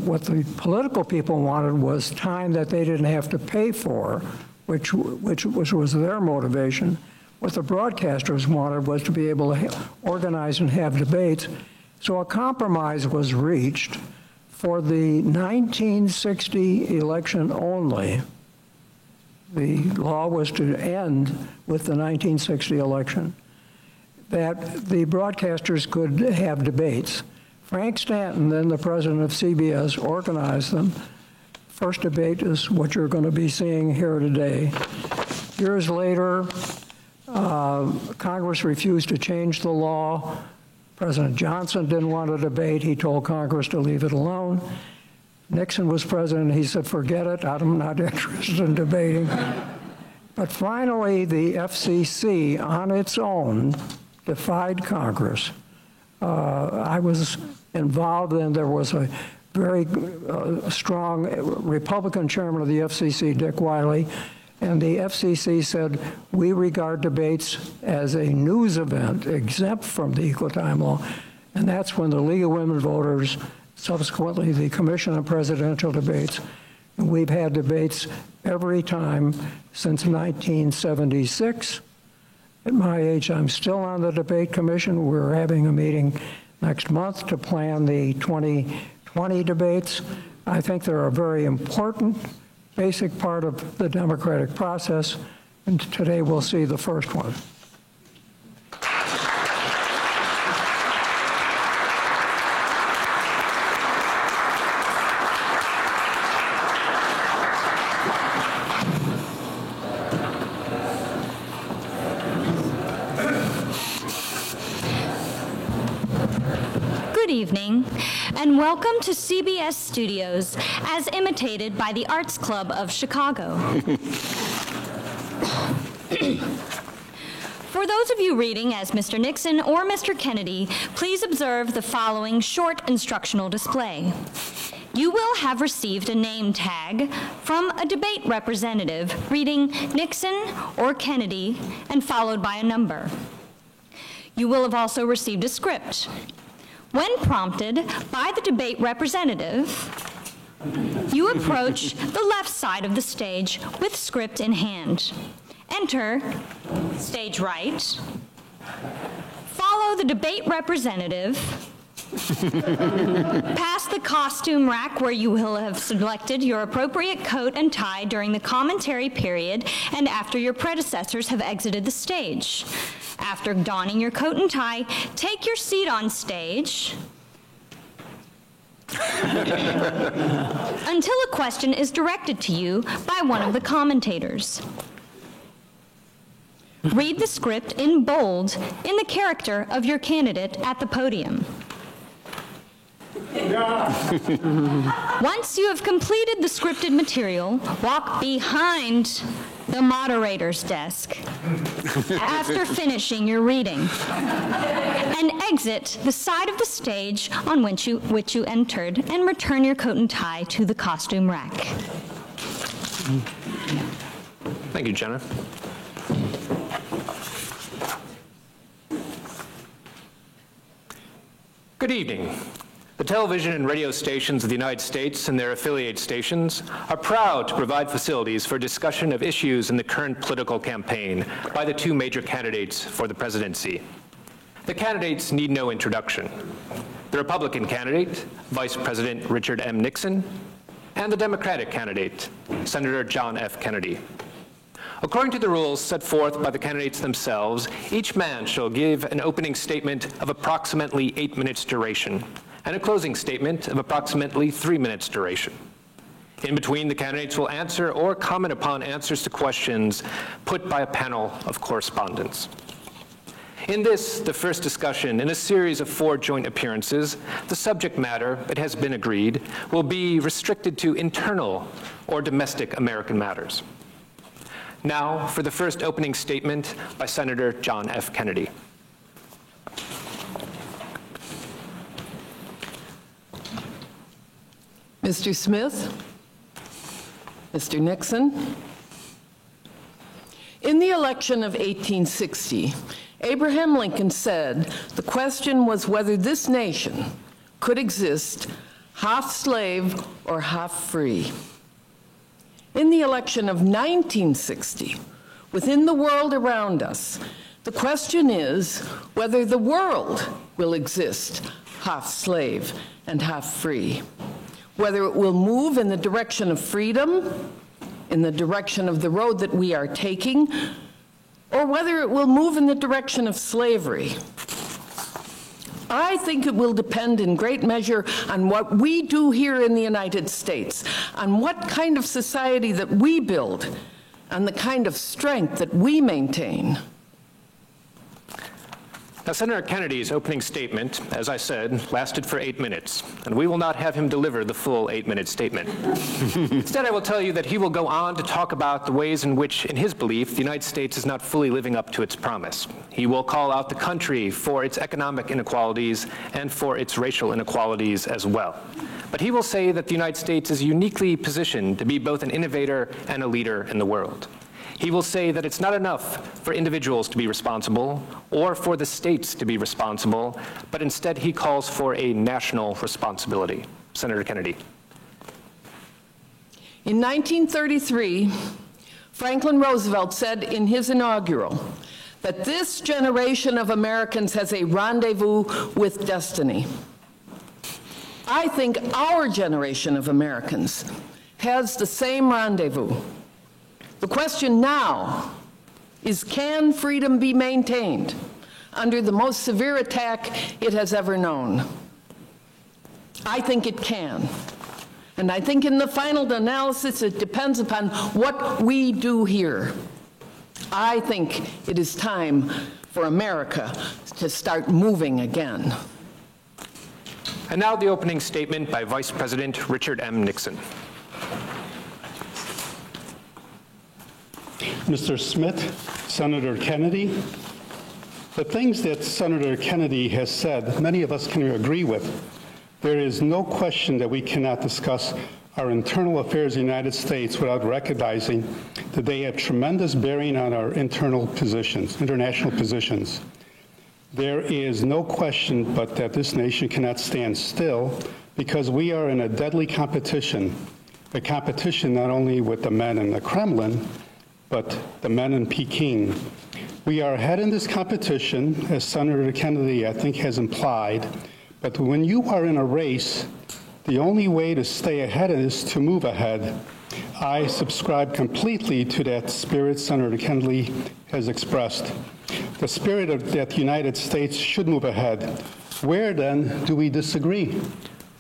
political people wanted was time that they didn't have to pay for, which was their motivation. What the broadcasters wanted was to be able to organize and have debates. So a compromise was reached for the 1960 election only. The law was to end with the 1960 election, that the broadcasters could have debates. Frank Stanton, then the president of CBS, organized them. First debate is what you're going to be seeing here today. Years later, Congress refused to change the law. President Johnson didn't want a debate. He told Congress to leave it alone. Nixon was president. He said, forget it. I'm not interested in debating. But finally, the FCC, on its own, defied Congress. I was involved, and there was a very strong Republican chairman of the FCC, Dick Wiley, and the FCC said, we regard debates as a news event exempt from the equal time law. And that's when the League of Women Voters, subsequently the Commission on Presidential Debates, and we've had debates every time since 1976. At my age, I'm still on the debate commission. We're having a meeting next month to plan the 2020 debates. I think they're a very important basic part of the democratic process, and today we'll see the first one. Good evening, and welcome to CBS Studios, as imitated by the Arts Club of Chicago. For those of you reading as Mr. Nixon or Mr. Kennedy, please observe the following short instructional display. You will have received a name tag from a debate representative reading Nixon or Kennedy and followed by a number. You will have also received a script. When prompted by the debate representative, you approach the left side of the stage with script in hand. Enter stage right, follow the debate representative, Pass the costume rack where you will have selected your appropriate coat and tie during the commentary period and after your predecessors have exited the stage. After donning your coat and tie, take your seat on stage until a question is directed to you by one of the commentators. Read the script in bold in the character of your candidate at the podium. Once you have completed the scripted material, walk behind the moderator's desk after finishing your reading and exit the side of the stage on which you entered and return your coat and tie to the costume rack. Thank you, Jenna. Good evening. The television and radio stations of the United States and their affiliate stations are proud to provide facilities for discussion of issues in the current political campaign by the two major candidates for the presidency. The candidates need no introduction. The Republican candidate, Vice President Richard M. Nixon, and the Democratic candidate, Senator John F. Kennedy. According to the rules set forth by the candidates themselves, each man shall give an opening statement of approximately 8 minutes duration and a closing statement of approximately 3 minutes duration. In between, the candidates will answer or comment upon answers to questions put by a panel of correspondents. In this, the first discussion in a series of 4 joint appearances, the subject matter, it has been agreed, will be restricted to internal or domestic American matters. Now, for the first opening statement by Senator John F. Kennedy. Mr. Smith, Mr. Nixon, in the election of 1860, Abraham Lincoln said the question was whether this nation could exist half slave or half free. In the election of 1960, within the world around us, the question is whether the world will exist half slave and half free, whether it will move in the direction of freedom, in the direction of the road that we are taking, or whether it will move in the direction of slavery. I think it will depend in great measure on what we do here in the United States, on what kind of society that we build, and the kind of strength that we maintain. Now, Senator Kennedy's opening statement, as I said, lasted for 8 minutes, and we will not have him deliver the full 8-minute statement. Instead, I will tell you that he will go on to talk about the ways in which, in his belief, the United States is not fully living up to its promise. He will call out the country for its economic inequalities and for its racial inequalities as well. But he will say that the United States is uniquely positioned to be both an innovator and a leader in the world. He will say that it's not enough for individuals to be responsible or for the states to be responsible, but instead he calls for a national responsibility. Senator Kennedy. In 1933, Franklin Roosevelt said in his inaugural that this generation of Americans has a rendezvous with destiny. I think our generation of Americans has the same rendezvous. The question now is, can freedom be maintained under the most severe attack it has ever known? I think it can. And I think in the final analysis, it depends upon what we do here. I think it is time for America to start moving again. And now the opening statement by Vice President Richard M. Nixon. Mr. Smith, Senator Kennedy, the things that Senator Kennedy has said, many of us can agree with. There is no question that we cannot discuss our internal affairs in the United States without recognizing that they have tremendous bearing on our internal positions, international positions. There is no question but that this nation cannot stand still because we are in a deadly competition, a competition not only with the men in the Kremlin, but the men in Peking. We are ahead in this competition, as Senator Kennedy, I think, has implied, But when you are in a race, the only way to stay ahead is to move ahead. I subscribe completely to that spirit Senator Kennedy has expressed. The spirit of that the United States should move ahead. Where, then, do we disagree?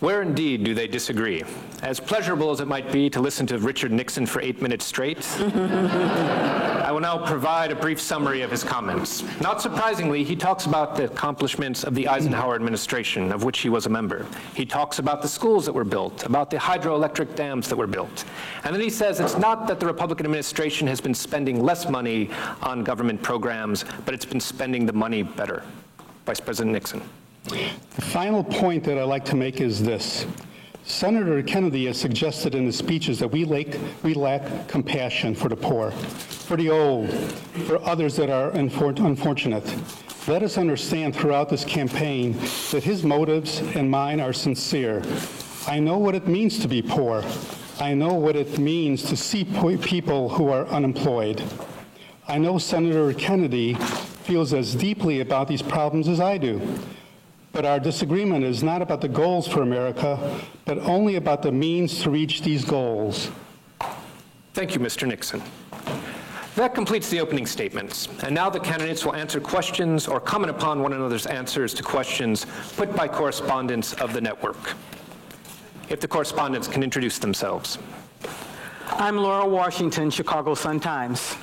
Where indeed do they disagree? As pleasurable as it might be to listen to Richard Nixon for 8 minutes straight, I will now provide a brief summary of his comments. Not surprisingly, he talks about the accomplishments of the Eisenhower administration, of which he was a member. He talks about the schools that were built, about the hydroelectric dams that were built. And then he says it's not that the Republican administration has been spending less money on government programs, but it's been spending the money better. Vice President Nixon. The final point that I'd like to make is this. Senator Kennedy has suggested in his speeches that we lack compassion for the poor, for the old, for others that are unfortunate. Let us understand throughout this campaign that his motives and mine are sincere. I know what it means to be poor. I know what it means to see people who are unemployed. I know Senator Kennedy feels as deeply about these problems as I do. But our disagreement is not about the goals for America, but only about the means to reach these goals. Thank you, Mr. Nixon. That completes the opening statements. And now the candidates will answer questions or comment upon one another's answers to questions put by correspondents of the network. If the correspondents can introduce themselves. I'm Laura Washington, Chicago Sun-Times.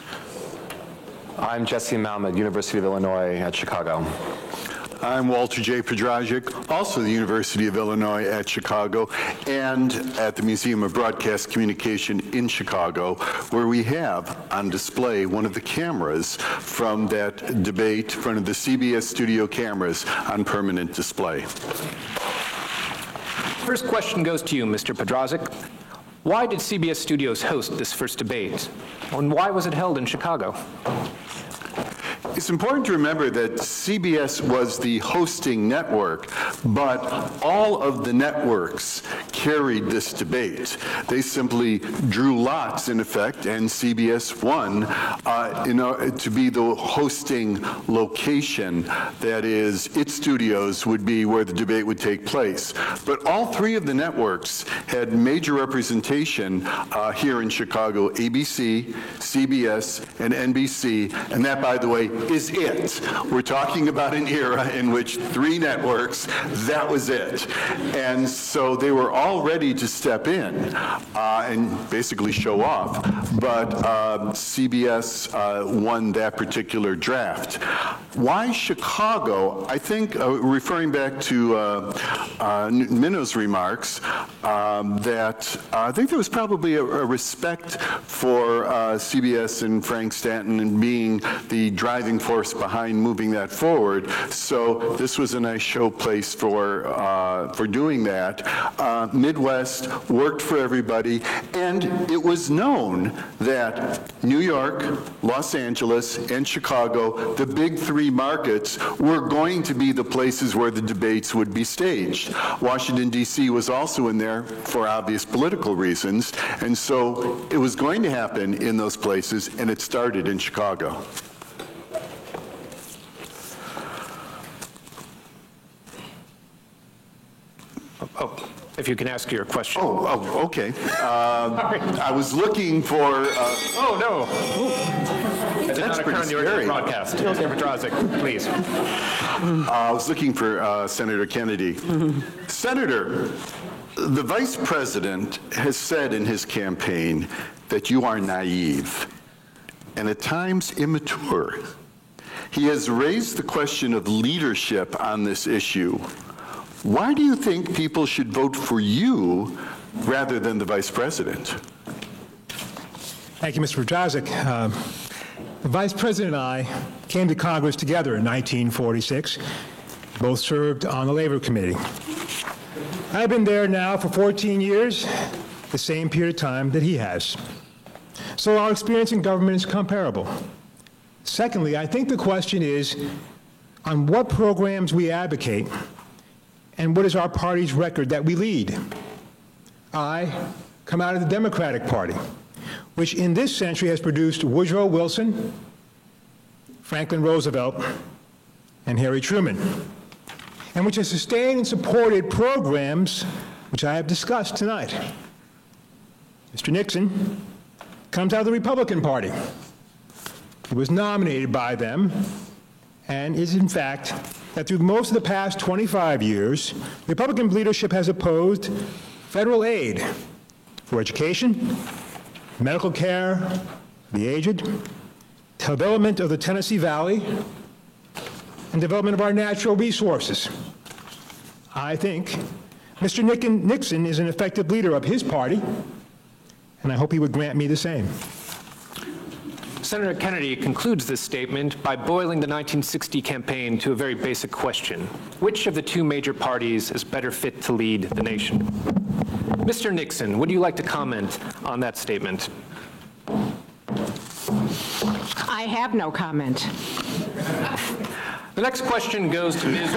I'm Jesse Malmed, University of Illinois at Chicago. I'm Walter J. Podrazik, also the University of Illinois at Chicago, and at the Museum of Broadcast Communication in Chicago, where we have on display one of the cameras from that debate, one of the CBS studio cameras on permanent display. First question goes to you, Mr. Podrazik. Why did CBS Studios host this first debate? And why was it held in Chicago? It's important to remember that CBS was the hosting network, but all of the networks carried this debate. They simply drew lots, in effect, and CBS won to be the hosting location. That is, its studios would be where the debate would take place. But all three of the networks had major representation here in Chicago: ABC, CBS, and NBC, and that, by the way, is it. We're talking about an era in which three networks, that was it. And so they were all ready to step in and basically show off. But CBS won that particular draft. Why Chicago? I think, referring back to Minno's remarks, that I think there was probably a respect for CBS and Frank Stanton and being the driving force behind moving that forward. So this was a nice showplace for doing that. Midwest worked for everybody, and it was known that New York, Los Angeles, and Chicago, the big three markets, were going to be the places where the debates would be staged. Washington, D.C. was also in there for obvious political reasons, and so it was going to happen in those places, and it started in Chicago. Oh, if you can ask your question. Oh, okay. I was looking for... oh, no. That's pretty scary. Broadcast. Mr. Podrazik, please. I was looking for Senator Kennedy. Senator, the Vice President has said in his campaign that you are naive and at times immature. He has raised the question of leadership on this issue. Why do you think people should vote for you rather than the Vice President? Thank you, Mr. Podrazik. The Vice President and I came to Congress together in 1946. Both served on the Labor Committee. I've been there now for 14 years, the same period of time that he has. So our experience in government is comparable. Secondly, I think the question is on what programs we advocate and what is our party's record that we lead. I come out of the Democratic Party, which in this century has produced Woodrow Wilson, Franklin Roosevelt, and Harry Truman. and which has sustained and supported programs which I have discussed tonight. Mr. Nixon comes out of the Republican Party. He was nominated by them and is, in fact, that through most of the past 25 years, Republican leadership has opposed federal aid for education, medical care for the aged, development of the Tennessee Valley, and development of our natural resources. I think Mr. Nixon is an effective leader of his party, and I hope he would grant me the same. Senator Kennedy concludes this statement by boiling the 1960 campaign to a very basic question. Which of the two major parties is better fit to lead the nation? Mr. Nixon, would you like to comment on that statement? I have no comment. The next question goes to Ms.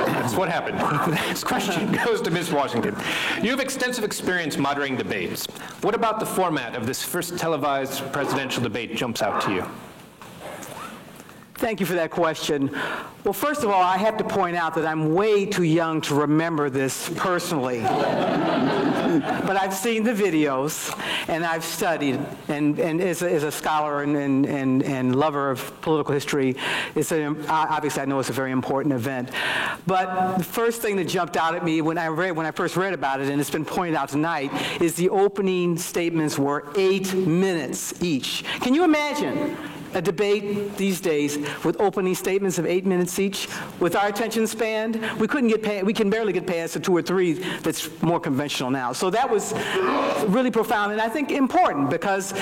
That's what happened. The next question goes to Ms. Washington. You have extensive experience moderating debates. What about the format of this first televised presidential debate jumps out to you? Thank you for that question. Well, first of all, I have to point out that I'm way too young to remember this personally. But I've seen the videos, and I've studied, and as a scholar and lover of political history, obviously I know it's a very important event. But the first thing that jumped out at me when I first read about it, and it's been pointed out tonight, is the opening statements were 8 minutes each. Can you imagine a debate these days with opening statements of 8 minutes each? With our attention span, we can barely get past the 2 or 3 that's more conventional now. So that was really profound and I think important, because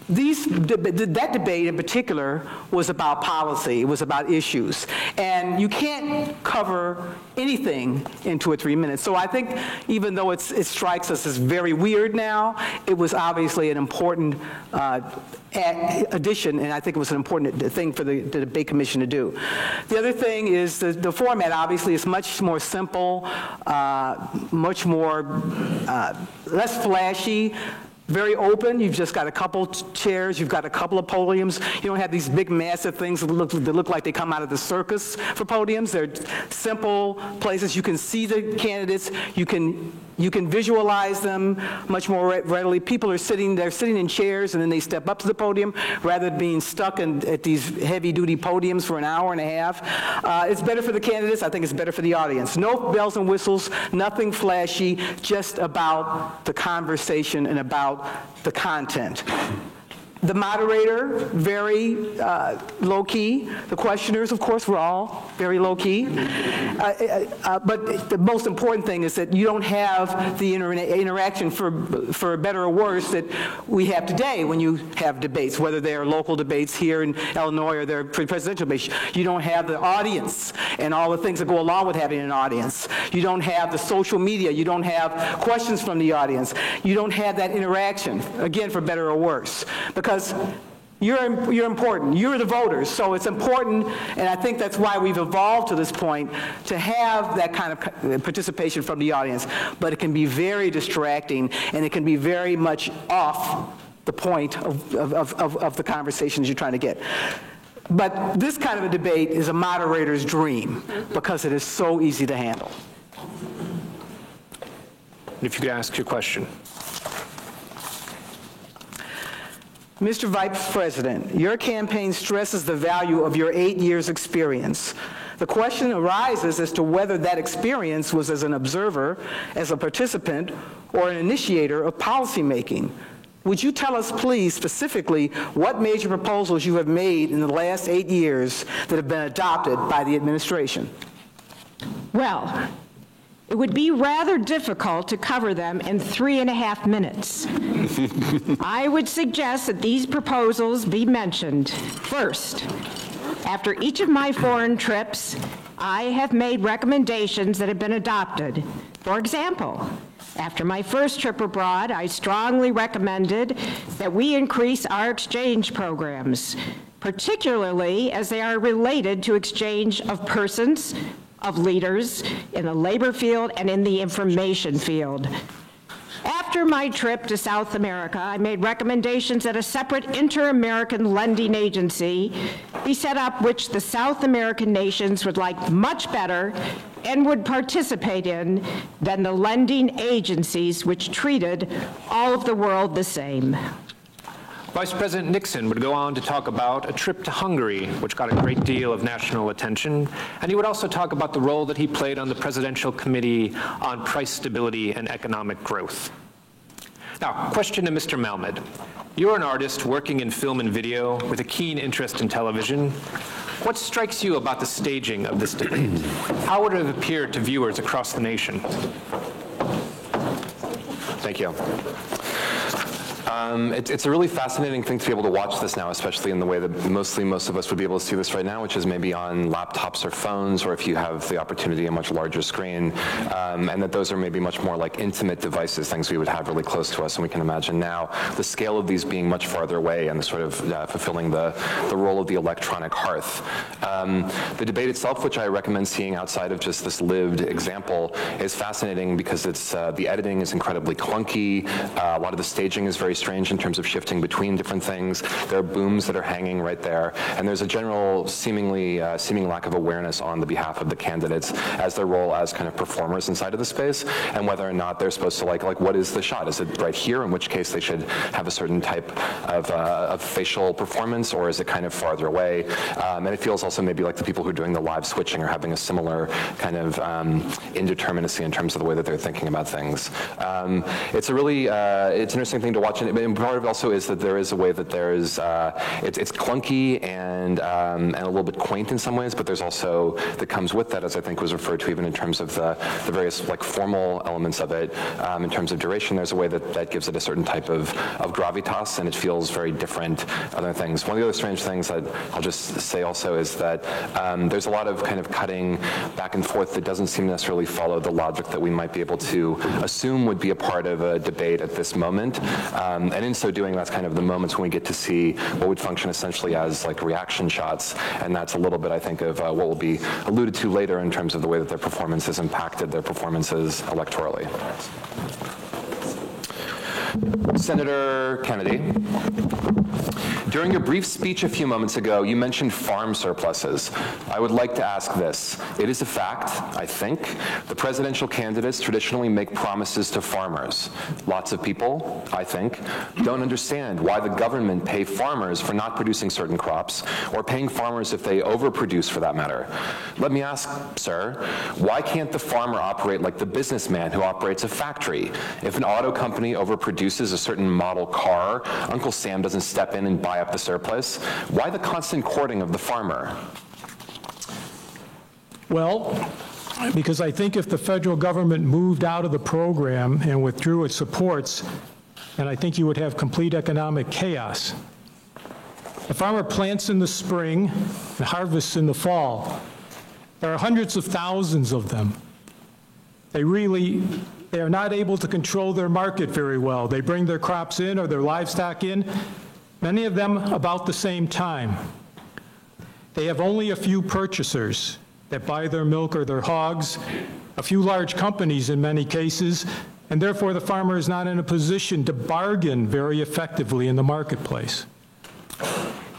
that debate in particular was about policy, it was about issues, and you can't cover anything in 2 or 3 minutes. So I think even though it strikes us as very weird now, it was obviously an important addition, and I think it was an important thing for the debate commission to do. The other thing is the format obviously is much more simple, much more less flashy, very open. You've just got a couple chairs, you've got a couple of podiums. You don't have these big massive things that look like they come out of the circus for podiums. They're simple places. You can see the candidates, you can visualize them much more readily. People are sitting in chairs and then they step up to the podium rather than being stuck at these heavy-duty podiums for an hour and a half. It's better for the candidates, I think it's better for the audience. No bells and whistles, nothing flashy, just about the conversation and about the content. The moderator, very low-key. The questioners, of course, were all very low-key. But the most important thing is that you don't have the interaction, for better or worse, that we have today when you have debates, whether they're local debates here in Illinois or they're presidential debates. You don't have the audience and all the things that go along with having an audience. You don't have the social media. You don't have questions from the audience. You don't have that interaction, again, for better or worse. Because you're important. You're the voters, so it's important, and I think that's why we've evolved to this point, to have that kind of participation from the audience. But it can be very distracting, and it can be very much off the point of the conversations you're trying to get. But this kind of a debate is a moderator's dream, because it is so easy to handle. If you could ask your question. Mr. Vice President, your campaign stresses the value of your 8 years' experience. The question arises as to whether that experience was as an observer, as a participant, or an initiator of policymaking. Would you tell us, please, specifically what major proposals you have made in the last 8 years that have been adopted by the administration? Well, it would be rather difficult to cover them in 3.5 minutes. I would suggest that these proposals be mentioned. First, after each of my foreign trips, I have made recommendations that have been adopted. For example, after my first trip abroad, I strongly recommended that we increase our exchange programs, particularly as they are related to exchange of persons, of leaders in the labor field and in the information field. After After my trip to South America, I made recommendations that a separate inter-American lending agency be set up, which the South American nations would like much better and would participate in than the lending agencies which treated all of the world the same. Vice President Nixon would go on to talk about a trip to Hungary, which got a great deal of national attention, and he would also talk about the role that he played on the Presidential Committee on Price Stability and Economic Growth. Now, question to Mr. Malmed. You're an artist working in film and video with a keen interest in television. What strikes you about the staging of this debate? How would it have appeared to viewers across the nation? Thank you. It's a really fascinating thing to be able to watch this now, especially in the way that most of us would be able to see this right now, which is maybe on laptops or phones, or if you have the opportunity a much larger screen, and that those are maybe much more like intimate devices, things we would have really close to us, and we can imagine now the scale of these being much farther away and sort of fulfilling the role of the electronic hearth. The debate itself, which I recommend seeing outside of just this lived example, is fascinating because it's the editing is incredibly clunky, a lot of the staging is very strange in terms of shifting between different things. There are booms that are hanging right there, and there's a general seeming lack of awareness on the behalf of the candidates as their role as kind of performers inside of the space, and whether or not they're supposed to like what is the shot? Is it right here, in which case they should have a certain type of facial performance, or is it kind of farther away? And it feels also maybe like the people who are doing the live switching are having a similar kind of indeterminacy in terms of the way that they're thinking about things. It's a really it's an interesting thing to watch. And part of it also is that there is a way that there's, it's clunky and a little bit quaint in some ways, but there's also, that comes with that, as I think was referred to even in terms of the various like formal elements of it, in terms of duration, there's a way that gives it a certain type of gravitas, and it feels very different other things. One of the other strange things that I'll just say also is that there's a lot of kind of cutting back and forth that doesn't seem to necessarily follow the logic that we might be able to assume would be a part of a debate at this moment. And in so doing, that's kind of the moments when we get to see what would function essentially as like reaction shots, and that's a little bit, I think, of what will be alluded to later in terms of the way that their performance has impacted their performances electorally. Senator Kennedy, during your brief speech a few moments ago, you mentioned farm surpluses. I would like to ask this. It is a fact, I think, the presidential candidates traditionally make promises to farmers. Lots of people, I think, don't understand why the government pay farmers for not producing certain crops, or paying farmers if they overproduce, for that matter. Let me ask, sir, why can't the farmer operate like the businessman who operates a factory? If an auto company overproduces a certain model car, Uncle Sam doesn't step in and buy up the surplus. Why the constant courting of the farmer? Well, because I think if the federal government moved out of the program and withdrew its supports, then I think you would have complete economic chaos. The farmer plants in the spring and harvests in the fall. There are hundreds of thousands of them. They are not able to control their market very well. They bring their crops in or their livestock in, many of them about the same time. They have only a few purchasers that buy their milk or their hogs, a few large companies in many cases, and therefore the farmer is not in a position to bargain very effectively in the marketplace.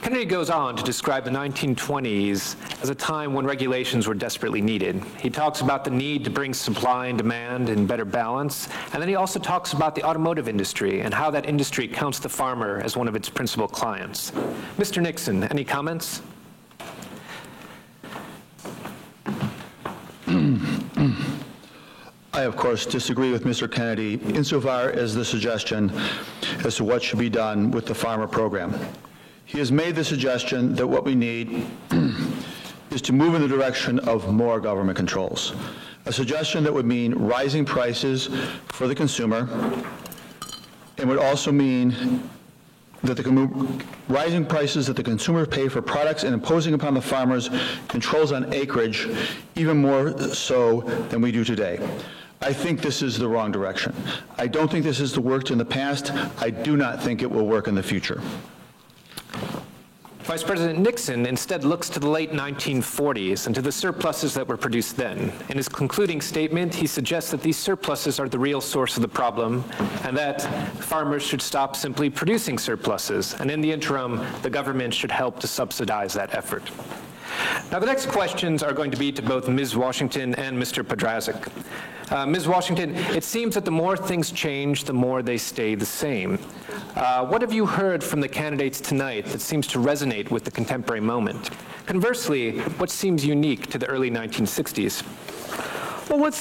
Kennedy goes on to describe the 1920s as a time when regulations were desperately needed. He talks about the need to bring supply and demand in better balance, and then he also talks about the automotive industry and how that industry counts the farmer as one of its principal clients. Mr. Nixon, any comments? I, of course, disagree with Mr. Kennedy insofar as the suggestion as to what should be done with the farmer program. He has made the suggestion that what we need is to move in the direction of more government controls, a suggestion that would mean rising prices for the consumer and would also mean that rising prices that the consumers pay for products and imposing upon the farmers controls on acreage even more so than we do today. I think this is the wrong direction. I don't think this has worked in the past. I do not think it will work in the future. Vice President Nixon instead looks to the late 1940s and to the surpluses that were produced then. In his concluding statement, he suggests that these surpluses are the real source of the problem and that farmers should stop simply producing surpluses, and in the interim, the government should help to subsidize that effort. Now, the next questions are going to be to both Ms. Washington and Mr. Podrazik. Ms. Washington, it seems that the more things change, the more they stay the same. What have you heard from the candidates tonight that seems to resonate with the contemporary moment? Conversely, what seems unique to the early 1960s? Well, what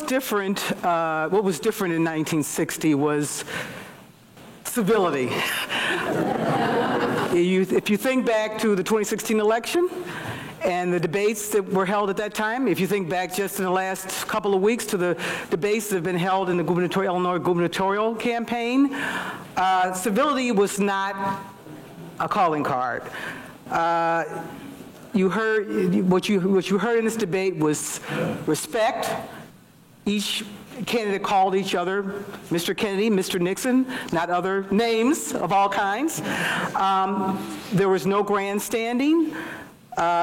was different in 1960 was civility. If you think back to the 2016 election, and the debates that were held at that time, if you think back just in the last couple of weeks to the debates that have been held in the Illinois gubernatorial campaign, civility was not a calling card. You heard what you heard in this debate was respect. Each candidate called each other Mr. Kennedy, Mr. Nixon, not other names of all kinds. There was no grandstanding.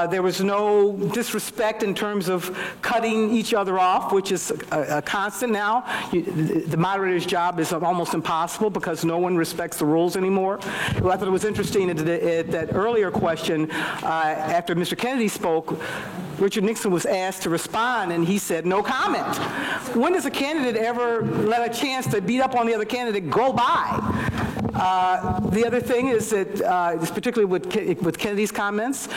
There was no disrespect in terms of cutting each other off, which is a constant now. The moderator's job is almost impossible because no one respects the rules anymore. Well, I thought it was interesting at that earlier question, after Mr. Kennedy spoke, Richard Nixon was asked to respond, and he said, no comment. When does a candidate ever let a chance to beat up on the other candidate go by? The other thing is that, particularly with Kennedy's comments,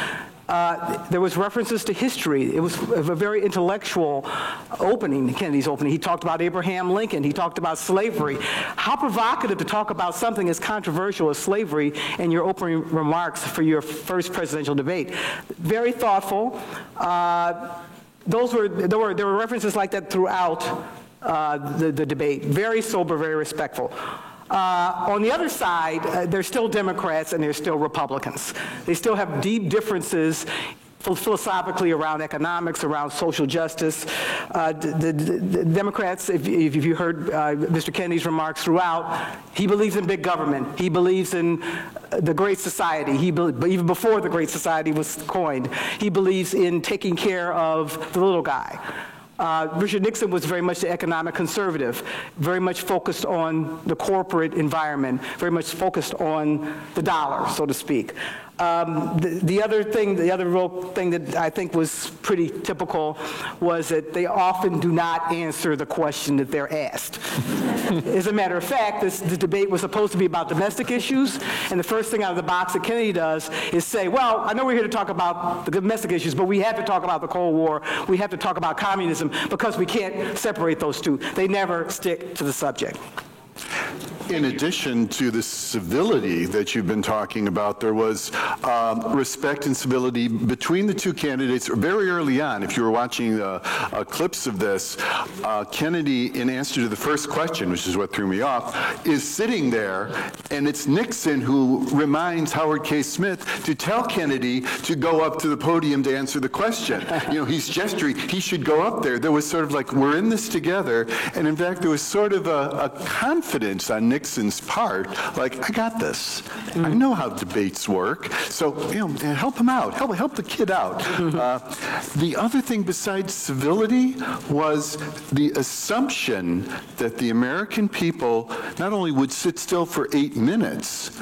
there was references to history. It was a very intellectual opening, Kennedy's opening. He talked about Abraham Lincoln. He talked about slavery. How provocative to talk about something as controversial as slavery in your opening remarks for your first presidential debate. Very thoughtful. There were references like that throughout the debate. Very sober, very respectful. On the other side, there's still Democrats and there's still Republicans. They still have deep differences philosophically around economics, around social justice. The Democrats, if you heard Mr. Kennedy's remarks throughout, he believes in big government. He believes in the Great Society. Even before the Great Society was coined, he believes in taking care of the little guy. Richard Nixon was very much the economic conservative, very much focused on the corporate environment, very much focused on the dollar, so to speak. The other real thing that I think was pretty typical was that they often do not answer the question that they're asked. As a matter of fact, this debate was supposed to be about domestic issues, and the first thing out of the box that Kennedy does is say, well, I know we're here to talk about the domestic issues, but we have to talk about the Cold War, we have to talk about communism, because we can't separate those two. They never stick to the subject. In addition to the civility that you've been talking about, there was respect and civility between the two candidates very early on. If you were watching clips of this, Kennedy, in answer to the first question, which is what threw me off, is sitting there, and it's Nixon who reminds Howard K. Smith to tell Kennedy to go up to the podium to answer the question. You know, he's gesturing, he should go up there. There was sort of like, we're in this together, and in fact, there was sort of a confidence on Nixon's part, like, I got this. I know how debates work. So, you know, help him out. Help the kid out. The other thing besides civility was the assumption that the American people not only would sit still for 8 minutes,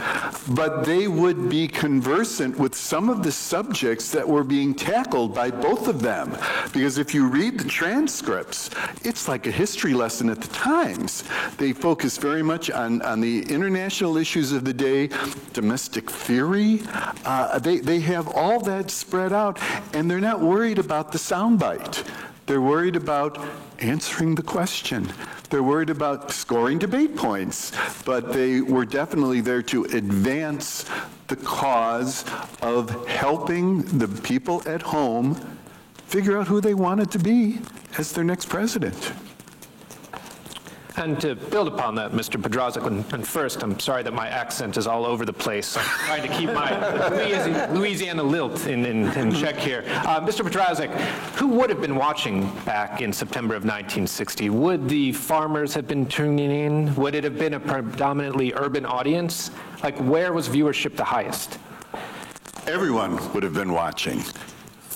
but they would be conversant with some of the subjects that were being tackled by both of them. Because if you read the transcripts, it's like a history lesson at the Times. They focus very much on the international issues of the day, domestic theory. They have all that spread out, and they're not worried about the soundbite. They're worried about answering the question. They're worried about scoring debate points, but they were definitely there to advance the cause of helping the people at home figure out who they wanted to be as their next president. And to build upon that, Mr. Podrazik, and first, I'm sorry that my accent is all over the place. I'm trying to keep my Louisiana lilt in check here. Mr. Podrazik, who would have been watching back in September of 1960? Would the farmers have been tuning in? Would it have been a predominantly urban audience? Like, where was viewership the highest? everyone would have been watching.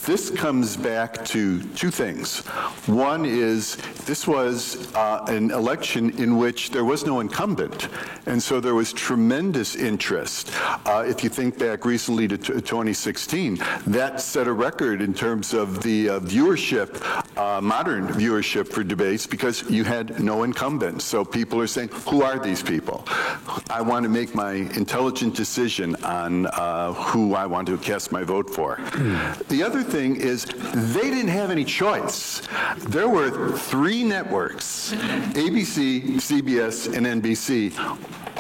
This comes back to two things. One is this was an election in which there was no incumbent, and so there was tremendous interest. If you think back recently to 2016, that set a record in terms of the viewership, modern viewership for debates, because you had no incumbent. So people are saying, who are these people? I want to make my intelligent decision on who I want to cast my vote for. The other thing is they didn't have any choice. There were three networks, ABC, CBS, and NBC.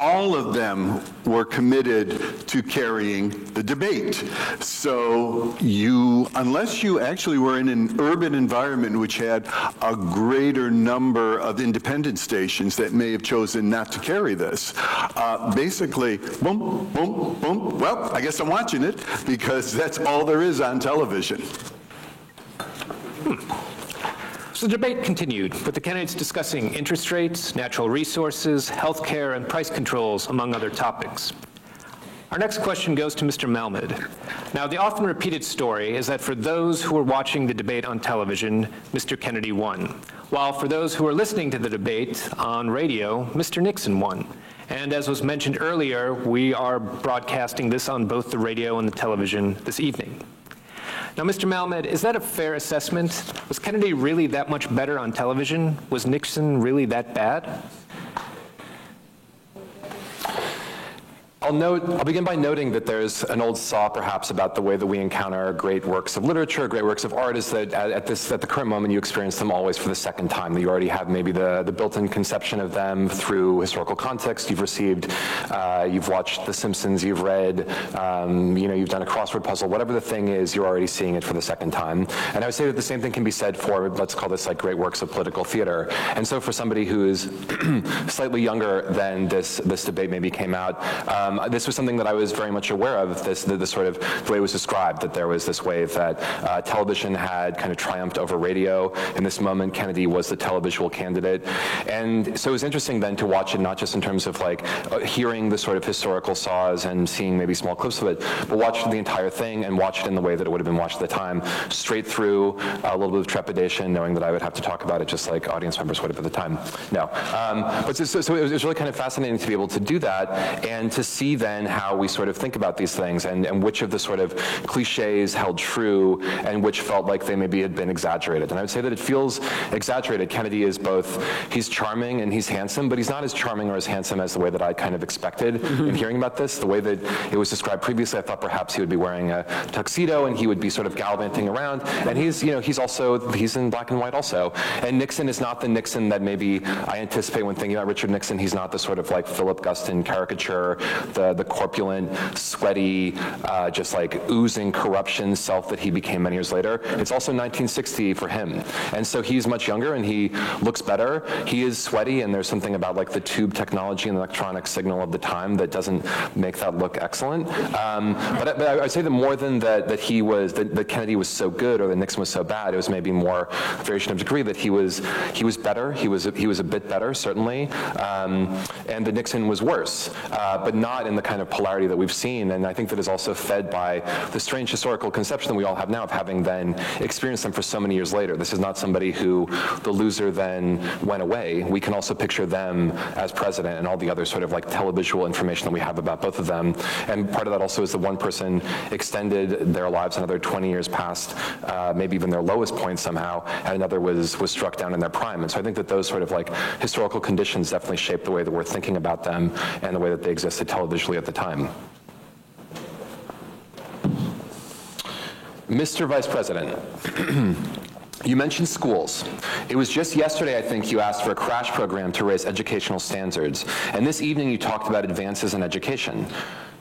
All of them were committed to carrying the debate. So unless you actually were in an urban environment which had a greater number of independent stations that may have chosen not to carry this, basically, boom, boom, boom, well, I guess I'm watching it because that's all there is on television. So the debate continued, with the candidates discussing interest rates, natural resources, health care, and price controls, among other topics. Our next question goes to Mr. Malmed. Now, the often repeated story is that for those who were watching the debate on television, Mr. Kennedy won, while for those who were listening to the debate on radio, Mr. Nixon won. And as was mentioned earlier, we are broadcasting this on both the radio and the television this evening. Now, Mr. Malmed, is that a fair assessment? Was Kennedy really that much better on television? Was Nixon really that bad? I'll begin by noting that there's an old saw, perhaps, about the way that we encounter great works of literature, great works of art, is that at the current moment you experience them always for the second time. That you already have maybe the built-in conception of them through historical context you've received. You've watched The Simpsons, you've read, you've done a crossword puzzle. Whatever the thing is, you're already seeing it for the second time. And I would say that the same thing can be said for, let's call this like great works of political theater. And so for somebody who is slightly younger than this debate maybe came out, this was something that I was very much aware of, the sort of the way it was described, that there was this way that television had kind of triumphed over radio. In this moment, Kennedy was the televisual candidate. And so it was interesting then to watch it, not just in terms of like hearing the sort of historical saws and seeing maybe small clips of it, but watch the entire thing and watch it in the way that it would have been watched at the time, straight through, a little bit of trepidation, knowing that I would have to talk about it just like audience members would have at the time. No. But so it was really kind of fascinating to be able to do that and to see then how we sort of think about these things and which of the sort of cliches held true and which felt like they maybe had been exaggerated. And I would say that it feels exaggerated. Kennedy is both, he's charming and he's handsome, but he's not as charming or as handsome as the way that I kind of expected in hearing about this. The way that it was described previously, I thought perhaps he would be wearing a tuxedo and he would be sort of gallivanting around. And he's in black and white also. And Nixon is not the Nixon that maybe I anticipate when thinking about Richard Nixon. He's not the sort of like Philip Guston caricature, the corpulent, sweaty, just like oozing corruption self that he became many years later. It's also 1960 for him. And so he's much younger and he looks better. He is sweaty, and there's something about like the tube technology and the electronic signal of the time that doesn't make that look excellent. But I'd say that more than that Kennedy was so good or that Nixon was so bad, it was maybe more variation of degree that he was better. He was a bit better, certainly. And that Nixon was worse, but not in the kind of polarity that we've seen. And I think that is also fed by the strange historical conception that we all have now of having then experienced them for so many years later. This is not somebody who the loser then went away. We can also picture them as president and all the other sort of like televisual information that we have about both of them. And part of that also is that one person extended their lives another 20 years past, maybe even their lowest point somehow, and another was struck down in their prime. And so I think that those sort of like historical conditions definitely shape the way that we're thinking about them and the way that they existed televisually at the time. Mr. Vice President, you mentioned schools. It was just yesterday, I think, you asked for a crash program to raise educational standards. And this evening you talked about advances in education.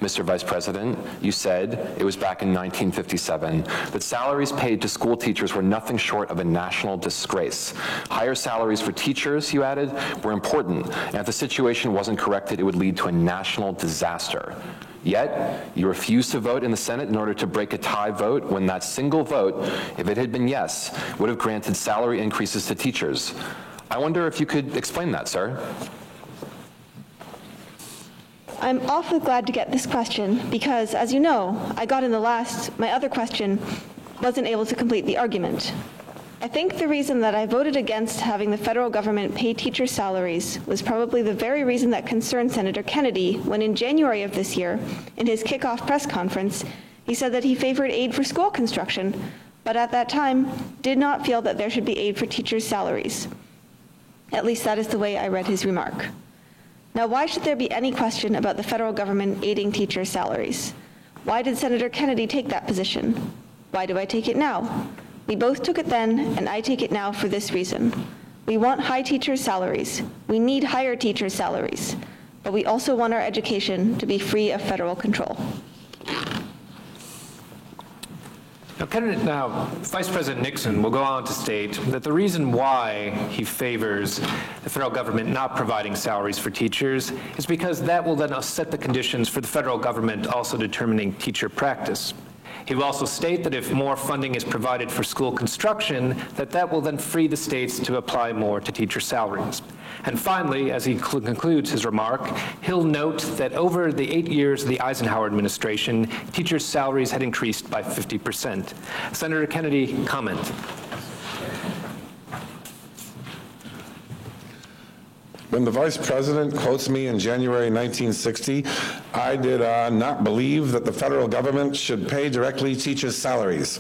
Mr. Vice President, you said, it was back in 1957, that salaries paid to school teachers were nothing short of a national disgrace. Higher salaries for teachers, you added, were important, and if the situation wasn't corrected, it would lead to a national disaster. Yet, you refused to vote in the Senate in order to break a tie vote when that single vote, if it had been yes, would have granted salary increases to teachers. I wonder if you could explain that, sir. I'm awfully glad to get this question because, as you know, my other question wasn't able to complete the argument. I think the reason that I voted against having the federal government pay teachers' salaries was probably the very reason that concerned Senator Kennedy when in January of this year, in his kickoff press conference, he said that he favored aid for school construction, but at that time did not feel that there should be aid for teachers' salaries. At least that is the way I read his remark. Now, why should there be any question about the federal government aiding teachers' salaries? Why did Senator Kennedy take that position? Why do I take it now? We both took it then, and I take it now for this reason. We want high teachers' salaries. We need higher teachers' salaries. But we also want our education to be free of federal control. Now, Vice President Nixon will go on to state that the reason why he favors the federal government not providing salaries for teachers is because that will then set the conditions for the federal government also determining teacher practice. He will also state that if more funding is provided for school construction, that will then free the states to apply more to teacher salaries. And finally, as he concludes his remark, he'll note that over the 8 years of the Eisenhower administration, teachers' salaries had increased by 50%. Senator Kennedy, comment. When the Vice President quotes me in January 1960, I did not believe that the federal government should pay directly teachers' salaries.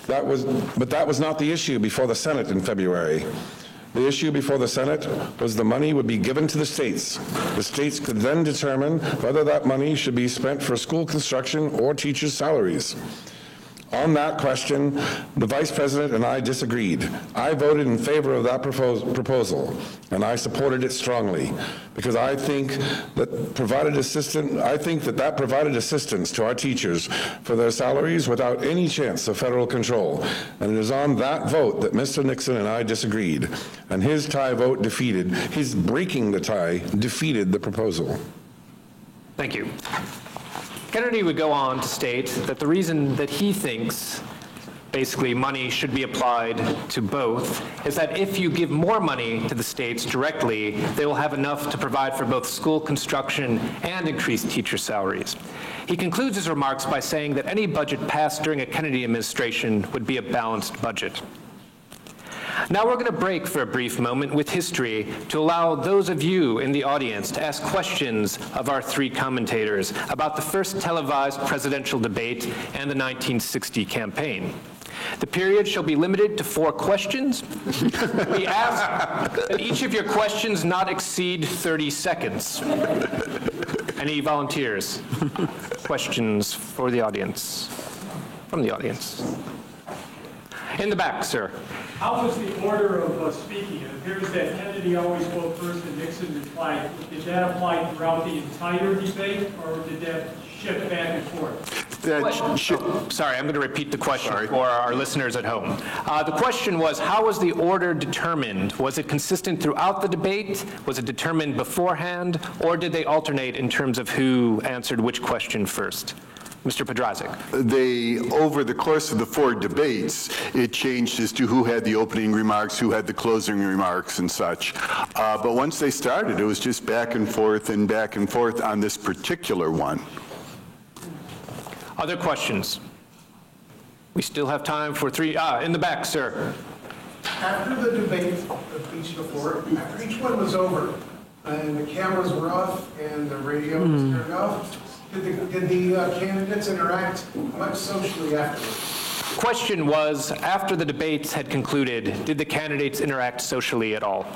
But that was not the issue before the Senate in February. The issue before the Senate was the money would be given to the states. The states could then determine whether that money should be spent for school construction or teachers' salaries. On that question, the Vice President and I disagreed. I voted in favor of that proposal, and I supported it strongly because I think that provided assistance to our teachers for their salaries without any chance of federal control. And it is on that vote that Mr. Nixon and I disagreed, and his tie vote his breaking the tie defeated the proposal. Thank you. Kennedy would go on to state that the reason that he thinks basically money should be applied to both is that if you give more money to the states directly, they will have enough to provide for both school construction and increased teacher salaries. He concludes his remarks by saying that any budget passed during a Kennedy administration would be a balanced budget. Now we're going to break for a brief moment with history to allow those of you in the audience to ask questions of our three commentators about the first televised presidential debate and the 1960 campaign. The period shall be limited to 4 questions. We ask that each of your questions not exceed 30 seconds. Any volunteers? Questions for the audience? From the audience. In the back, sir. How was the order of speaking? It appears that Kennedy always spoke first and Nixon replied. Did that apply throughout the entire debate, or did that shift back and forth? Sorry, I'm going to repeat the question for our listeners at home. The question was, how was the order determined? Was it consistent throughout the debate? Was it determined beforehand? Or did they alternate in terms of who answered which question first? Mr. Podrazik. Over the course of the 4 debates, it changed as to who had the opening remarks, who had the closing remarks and such. But once they started, it was just back and forth on this particular one. Other questions? We still have time for 3. In the back, sir. After the debate of each before, after each one was over, and the cameras were off and the radio was turned off, did the candidates interact much socially afterwards? The question was, after the debates had concluded, did the candidates interact socially at all?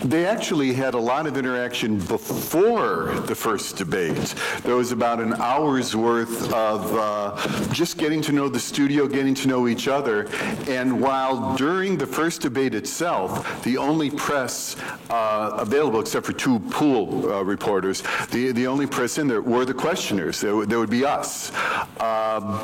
They actually had a lot of interaction before the first debate. There was about an hour's worth of just getting to know the studio, getting to know each other. And while during the first debate itself, the only press available, except for 2 pool reporters, the only press in there were the questioners. There would be us. And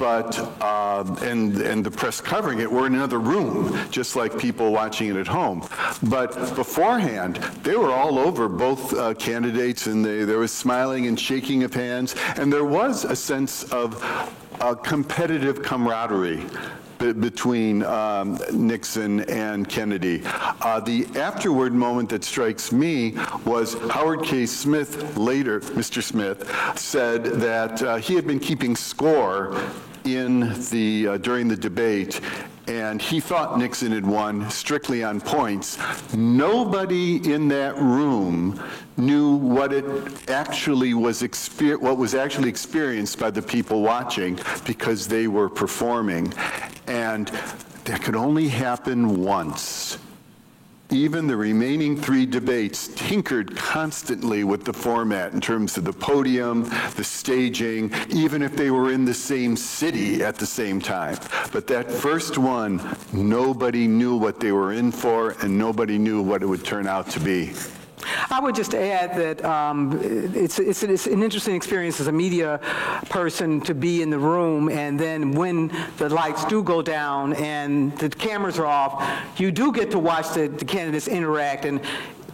the press covering it were in another room, just like people watching it at home. But beforehand, they were all over both candidates, and there was smiling and shaking of hands, and there was a sense of competitive camaraderie between Nixon and Kennedy. The afterward moment that strikes me was Howard K. Smith later, Mr. Smith, said that he had been keeping score during the debate, and he thought Nixon had won strictly on points. Nobody in that room knew what was actually experienced by the people watching, because they were performing. And that could only happen once. Even the remaining 3 debates tinkered constantly with the format in terms of the podium, the staging, even if they were in the same city at the same time. But that first one, nobody knew what they were in for, and nobody knew what it would turn out to be. I would just add that it's an interesting experience as a media person to be in the room, and then when the lights do go down and the cameras are off, you do get to watch the candidates interact, and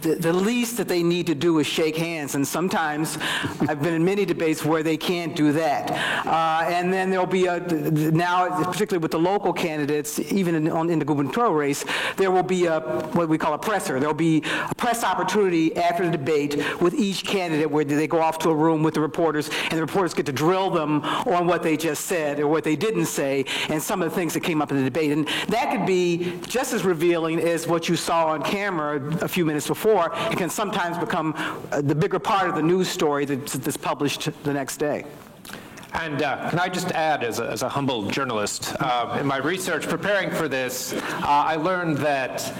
the least that they need to do is shake hands, and sometimes I've been in many debates where they can't do that. And then there'll be now, particularly with the local candidates, even in the gubernatorial race, there will be what we call a presser. There'll be a press opportunity after the debate with each candidate where they go off to a room with the reporters, and the reporters get to drill them on what they just said or what they didn't say, and some of the things that came up in the debate. And that could be just as revealing as what you saw on camera a few minutes before. It can sometimes become the bigger part of the news story that's published the next day. And can I just add, as a humble journalist, in my research preparing for this, I learned that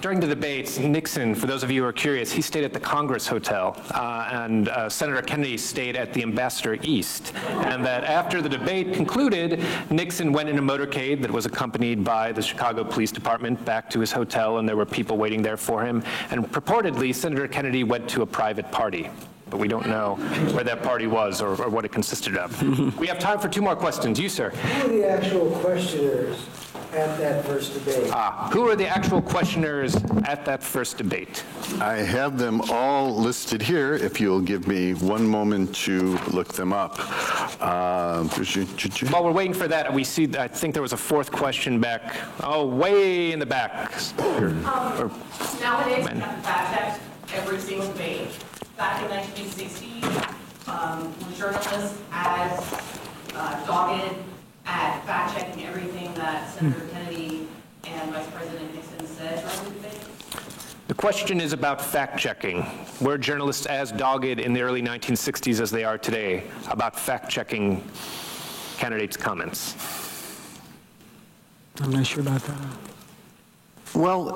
during the debates, Nixon, for those of you who are curious, he stayed at the Congress Hotel, and Senator Kennedy stayed at the Ambassador East. And that after the debate concluded, Nixon went in a motorcade that was accompanied by the Chicago Police Department back to his hotel, and there were people waiting there for him. And purportedly, Senator Kennedy went to a private party. But we don't know where that party was or what it consisted of. We have time for 2 more questions. You, sir. Who are the actual questioners at that first debate? Who are the actual questioners at that first debate? I have them all listed here, if you'll give me one moment to look them up. While we're waiting for that, we see, I think there was a 4th question back, way in the back. Nowadays, we have to fact check every single debate. Back in 1960, were journalists as dogged at fact-checking everything that Senator Kennedy and Vice President Nixon said during the debate? The question is about fact-checking. Were journalists as dogged in the early 1960s as they are today about fact-checking candidates' comments? I'm not sure about that. Well,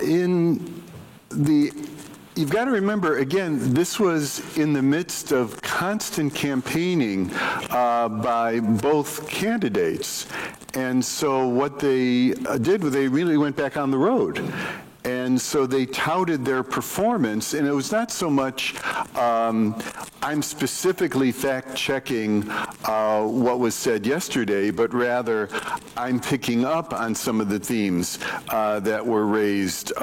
you've got to remember, again, this was in the midst of constant campaigning by both candidates. And so what they did was they really went back on the road. And so they touted their performance, and it was not so much I'm specifically fact-checking what was said yesterday, but rather I'm picking up on some of the themes that were raised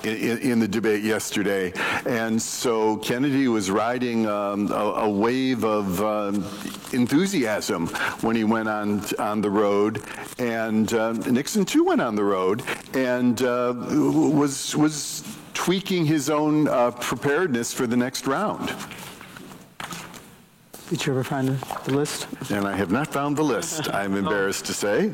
in the debate yesterday. And so Kennedy was riding a wave of enthusiasm when he went on the road, and Nixon too went on the road, and was tweaking his own preparedness for the next round. Did you ever find the list? And I have not found the list, I'm embarrassed to say.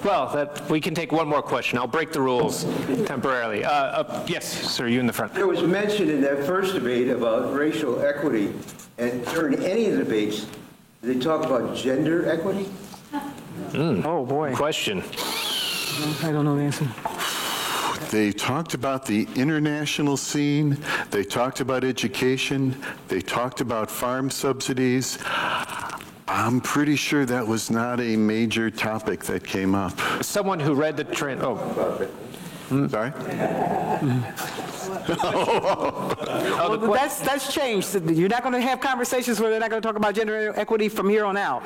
Well, we can take one more question. I'll break the rules temporarily. Yes, sir, you in the front. There was mention in that first debate about racial equity, and during any of the debates, did they talk about gender equity? Oh, boy. Question. I don't know the answer. They talked about the international scene. They talked about education. They talked about farm subsidies. I'm pretty sure that was not a major topic that came up. Someone who read the Sorry? Well, that's changed. You're not going to have conversations where they're not going to talk about gender equity from here on out.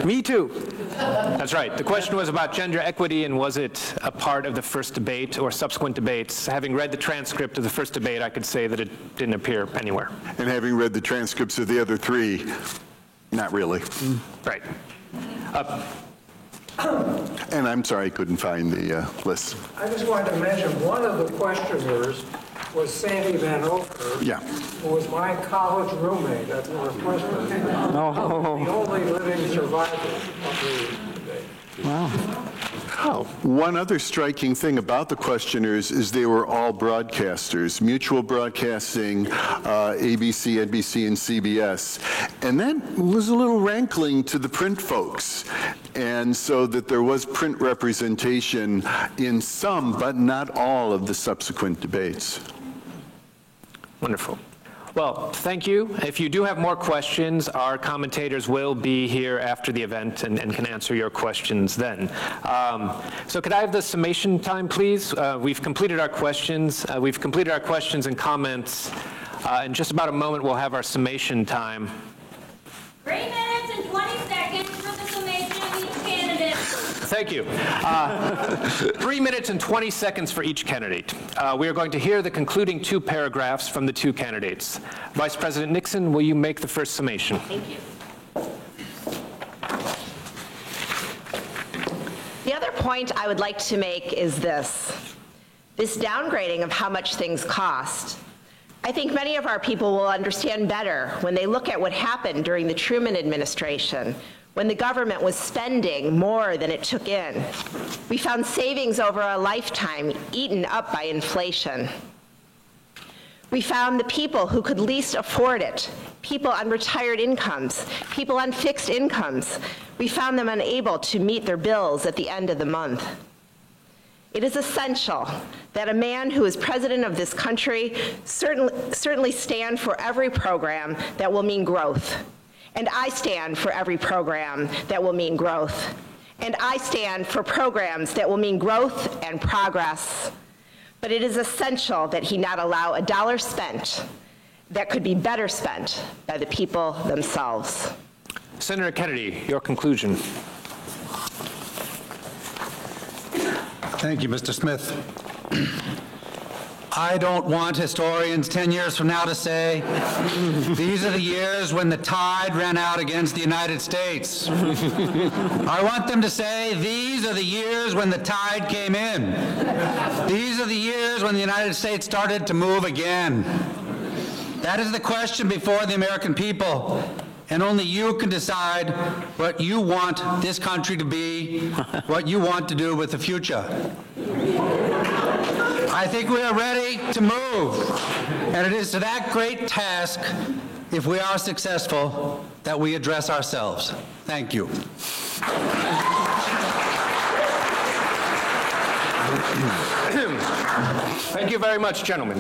Me too. That's right. The question was about gender equity, and was it a part of the first debate or subsequent debates? Having read the transcript of the first debate, I could say that it didn't appear anywhere. And having read the transcripts of the other 3, not really. Right. And I'm sorry I couldn't find the list. I just wanted to mention, one of the questioners was Sandy Van Oker, Yeah. who was my college roommate at Northwestern. The only living survivor of the debate. Wow. One other striking thing about the questioners is they were all broadcasters, Mutual Broadcasting, ABC, NBC, and CBS. And that was a little rankling to the print folks. And so that there was print representation in some, but not all, of the subsequent debates. Wonderful. Well, thank you. If you do have more questions, our commentators will be here after the event and can answer your questions then. So could I have the summation time, please? We've completed our questions. We've completed our questions and comments. In just about a moment, we'll have our summation time. 3 minutes and 20 seconds for the summation of each candidate. Thank you. 3 minutes and 20 seconds for each candidate. We are going to hear the concluding 2 paragraphs from the 2 candidates. Vice President Nixon, will you make the first summation? Thank you. The other point I would like to make is this downgrading of how much things cost. I think many of our people will understand better when they look at what happened during the Truman administration, when the government was spending more than it took in. We found savings over a lifetime eaten up by inflation. We found the people who could least afford it, people on retired incomes, people on fixed incomes. We found them unable to meet their bills at the end of the month. It is essential that a man who is president of this country certainly stand for every program that will mean growth. And I stand for every program that will mean growth. And I stand for programs that will mean growth and progress. But it is essential that he not allow a dollar spent that could be better spent by the people themselves. Senator Kennedy, your conclusion. Thank you, Mr. Smith. I don't want historians 10 years from now to say, these are the years when the tide ran out against the United States. I want them to say, these are the years when the tide came in. These are the years when the United States started to move again. That is the question before the American people. And only you can decide what you want this country to be, what you want to do with the future. I think we are ready to move, and it is to that great task, if we are successful, that we address ourselves. Thank you. Thank you very much, gentlemen.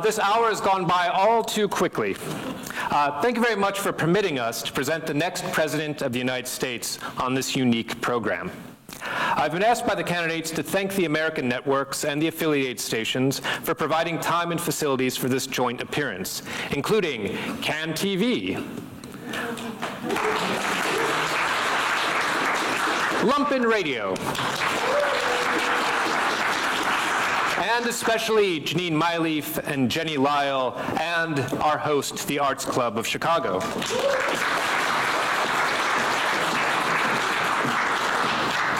This hour has gone by all too quickly. Thank you very much for permitting us to present the next President of the United States on this unique program. I've been asked by the candidates to thank the American networks and the affiliate stations for providing time and facilities for this joint appearance, including CAN TV, Lumpen Radio, and especially Janine Myleaf and Jenny Lyle and our host, the Arts Club of Chicago.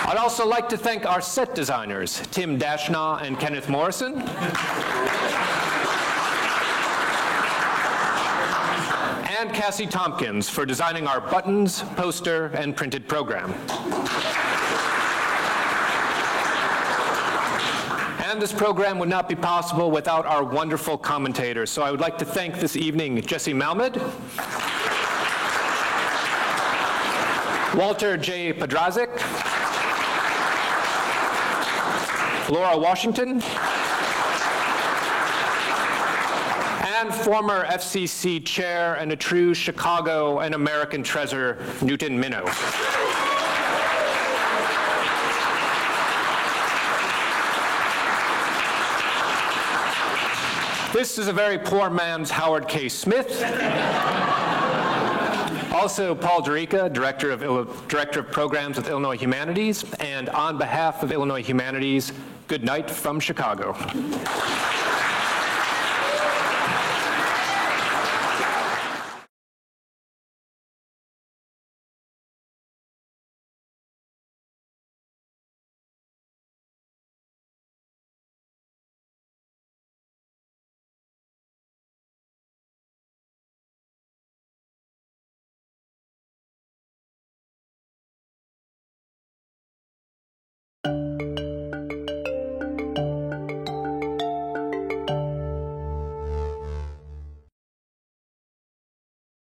I'd also like to thank our set designers, Tim Dashnaw and Kenneth Morrison, and Cassie Tompkins for designing our buttons, poster, and printed program. And this program would not be possible without our wonderful commentators. So I would like to thank this evening Jesse Malmed, Walter J. Podrazik, Laura Washington, and former FCC chair and a true Chicago and American treasure, Newton Minow. This is a very poor man's Howard K. Smith. Also, Paul Derica, Director of Programs with Illinois Humanities, and on behalf of Illinois Humanities, good night from Chicago.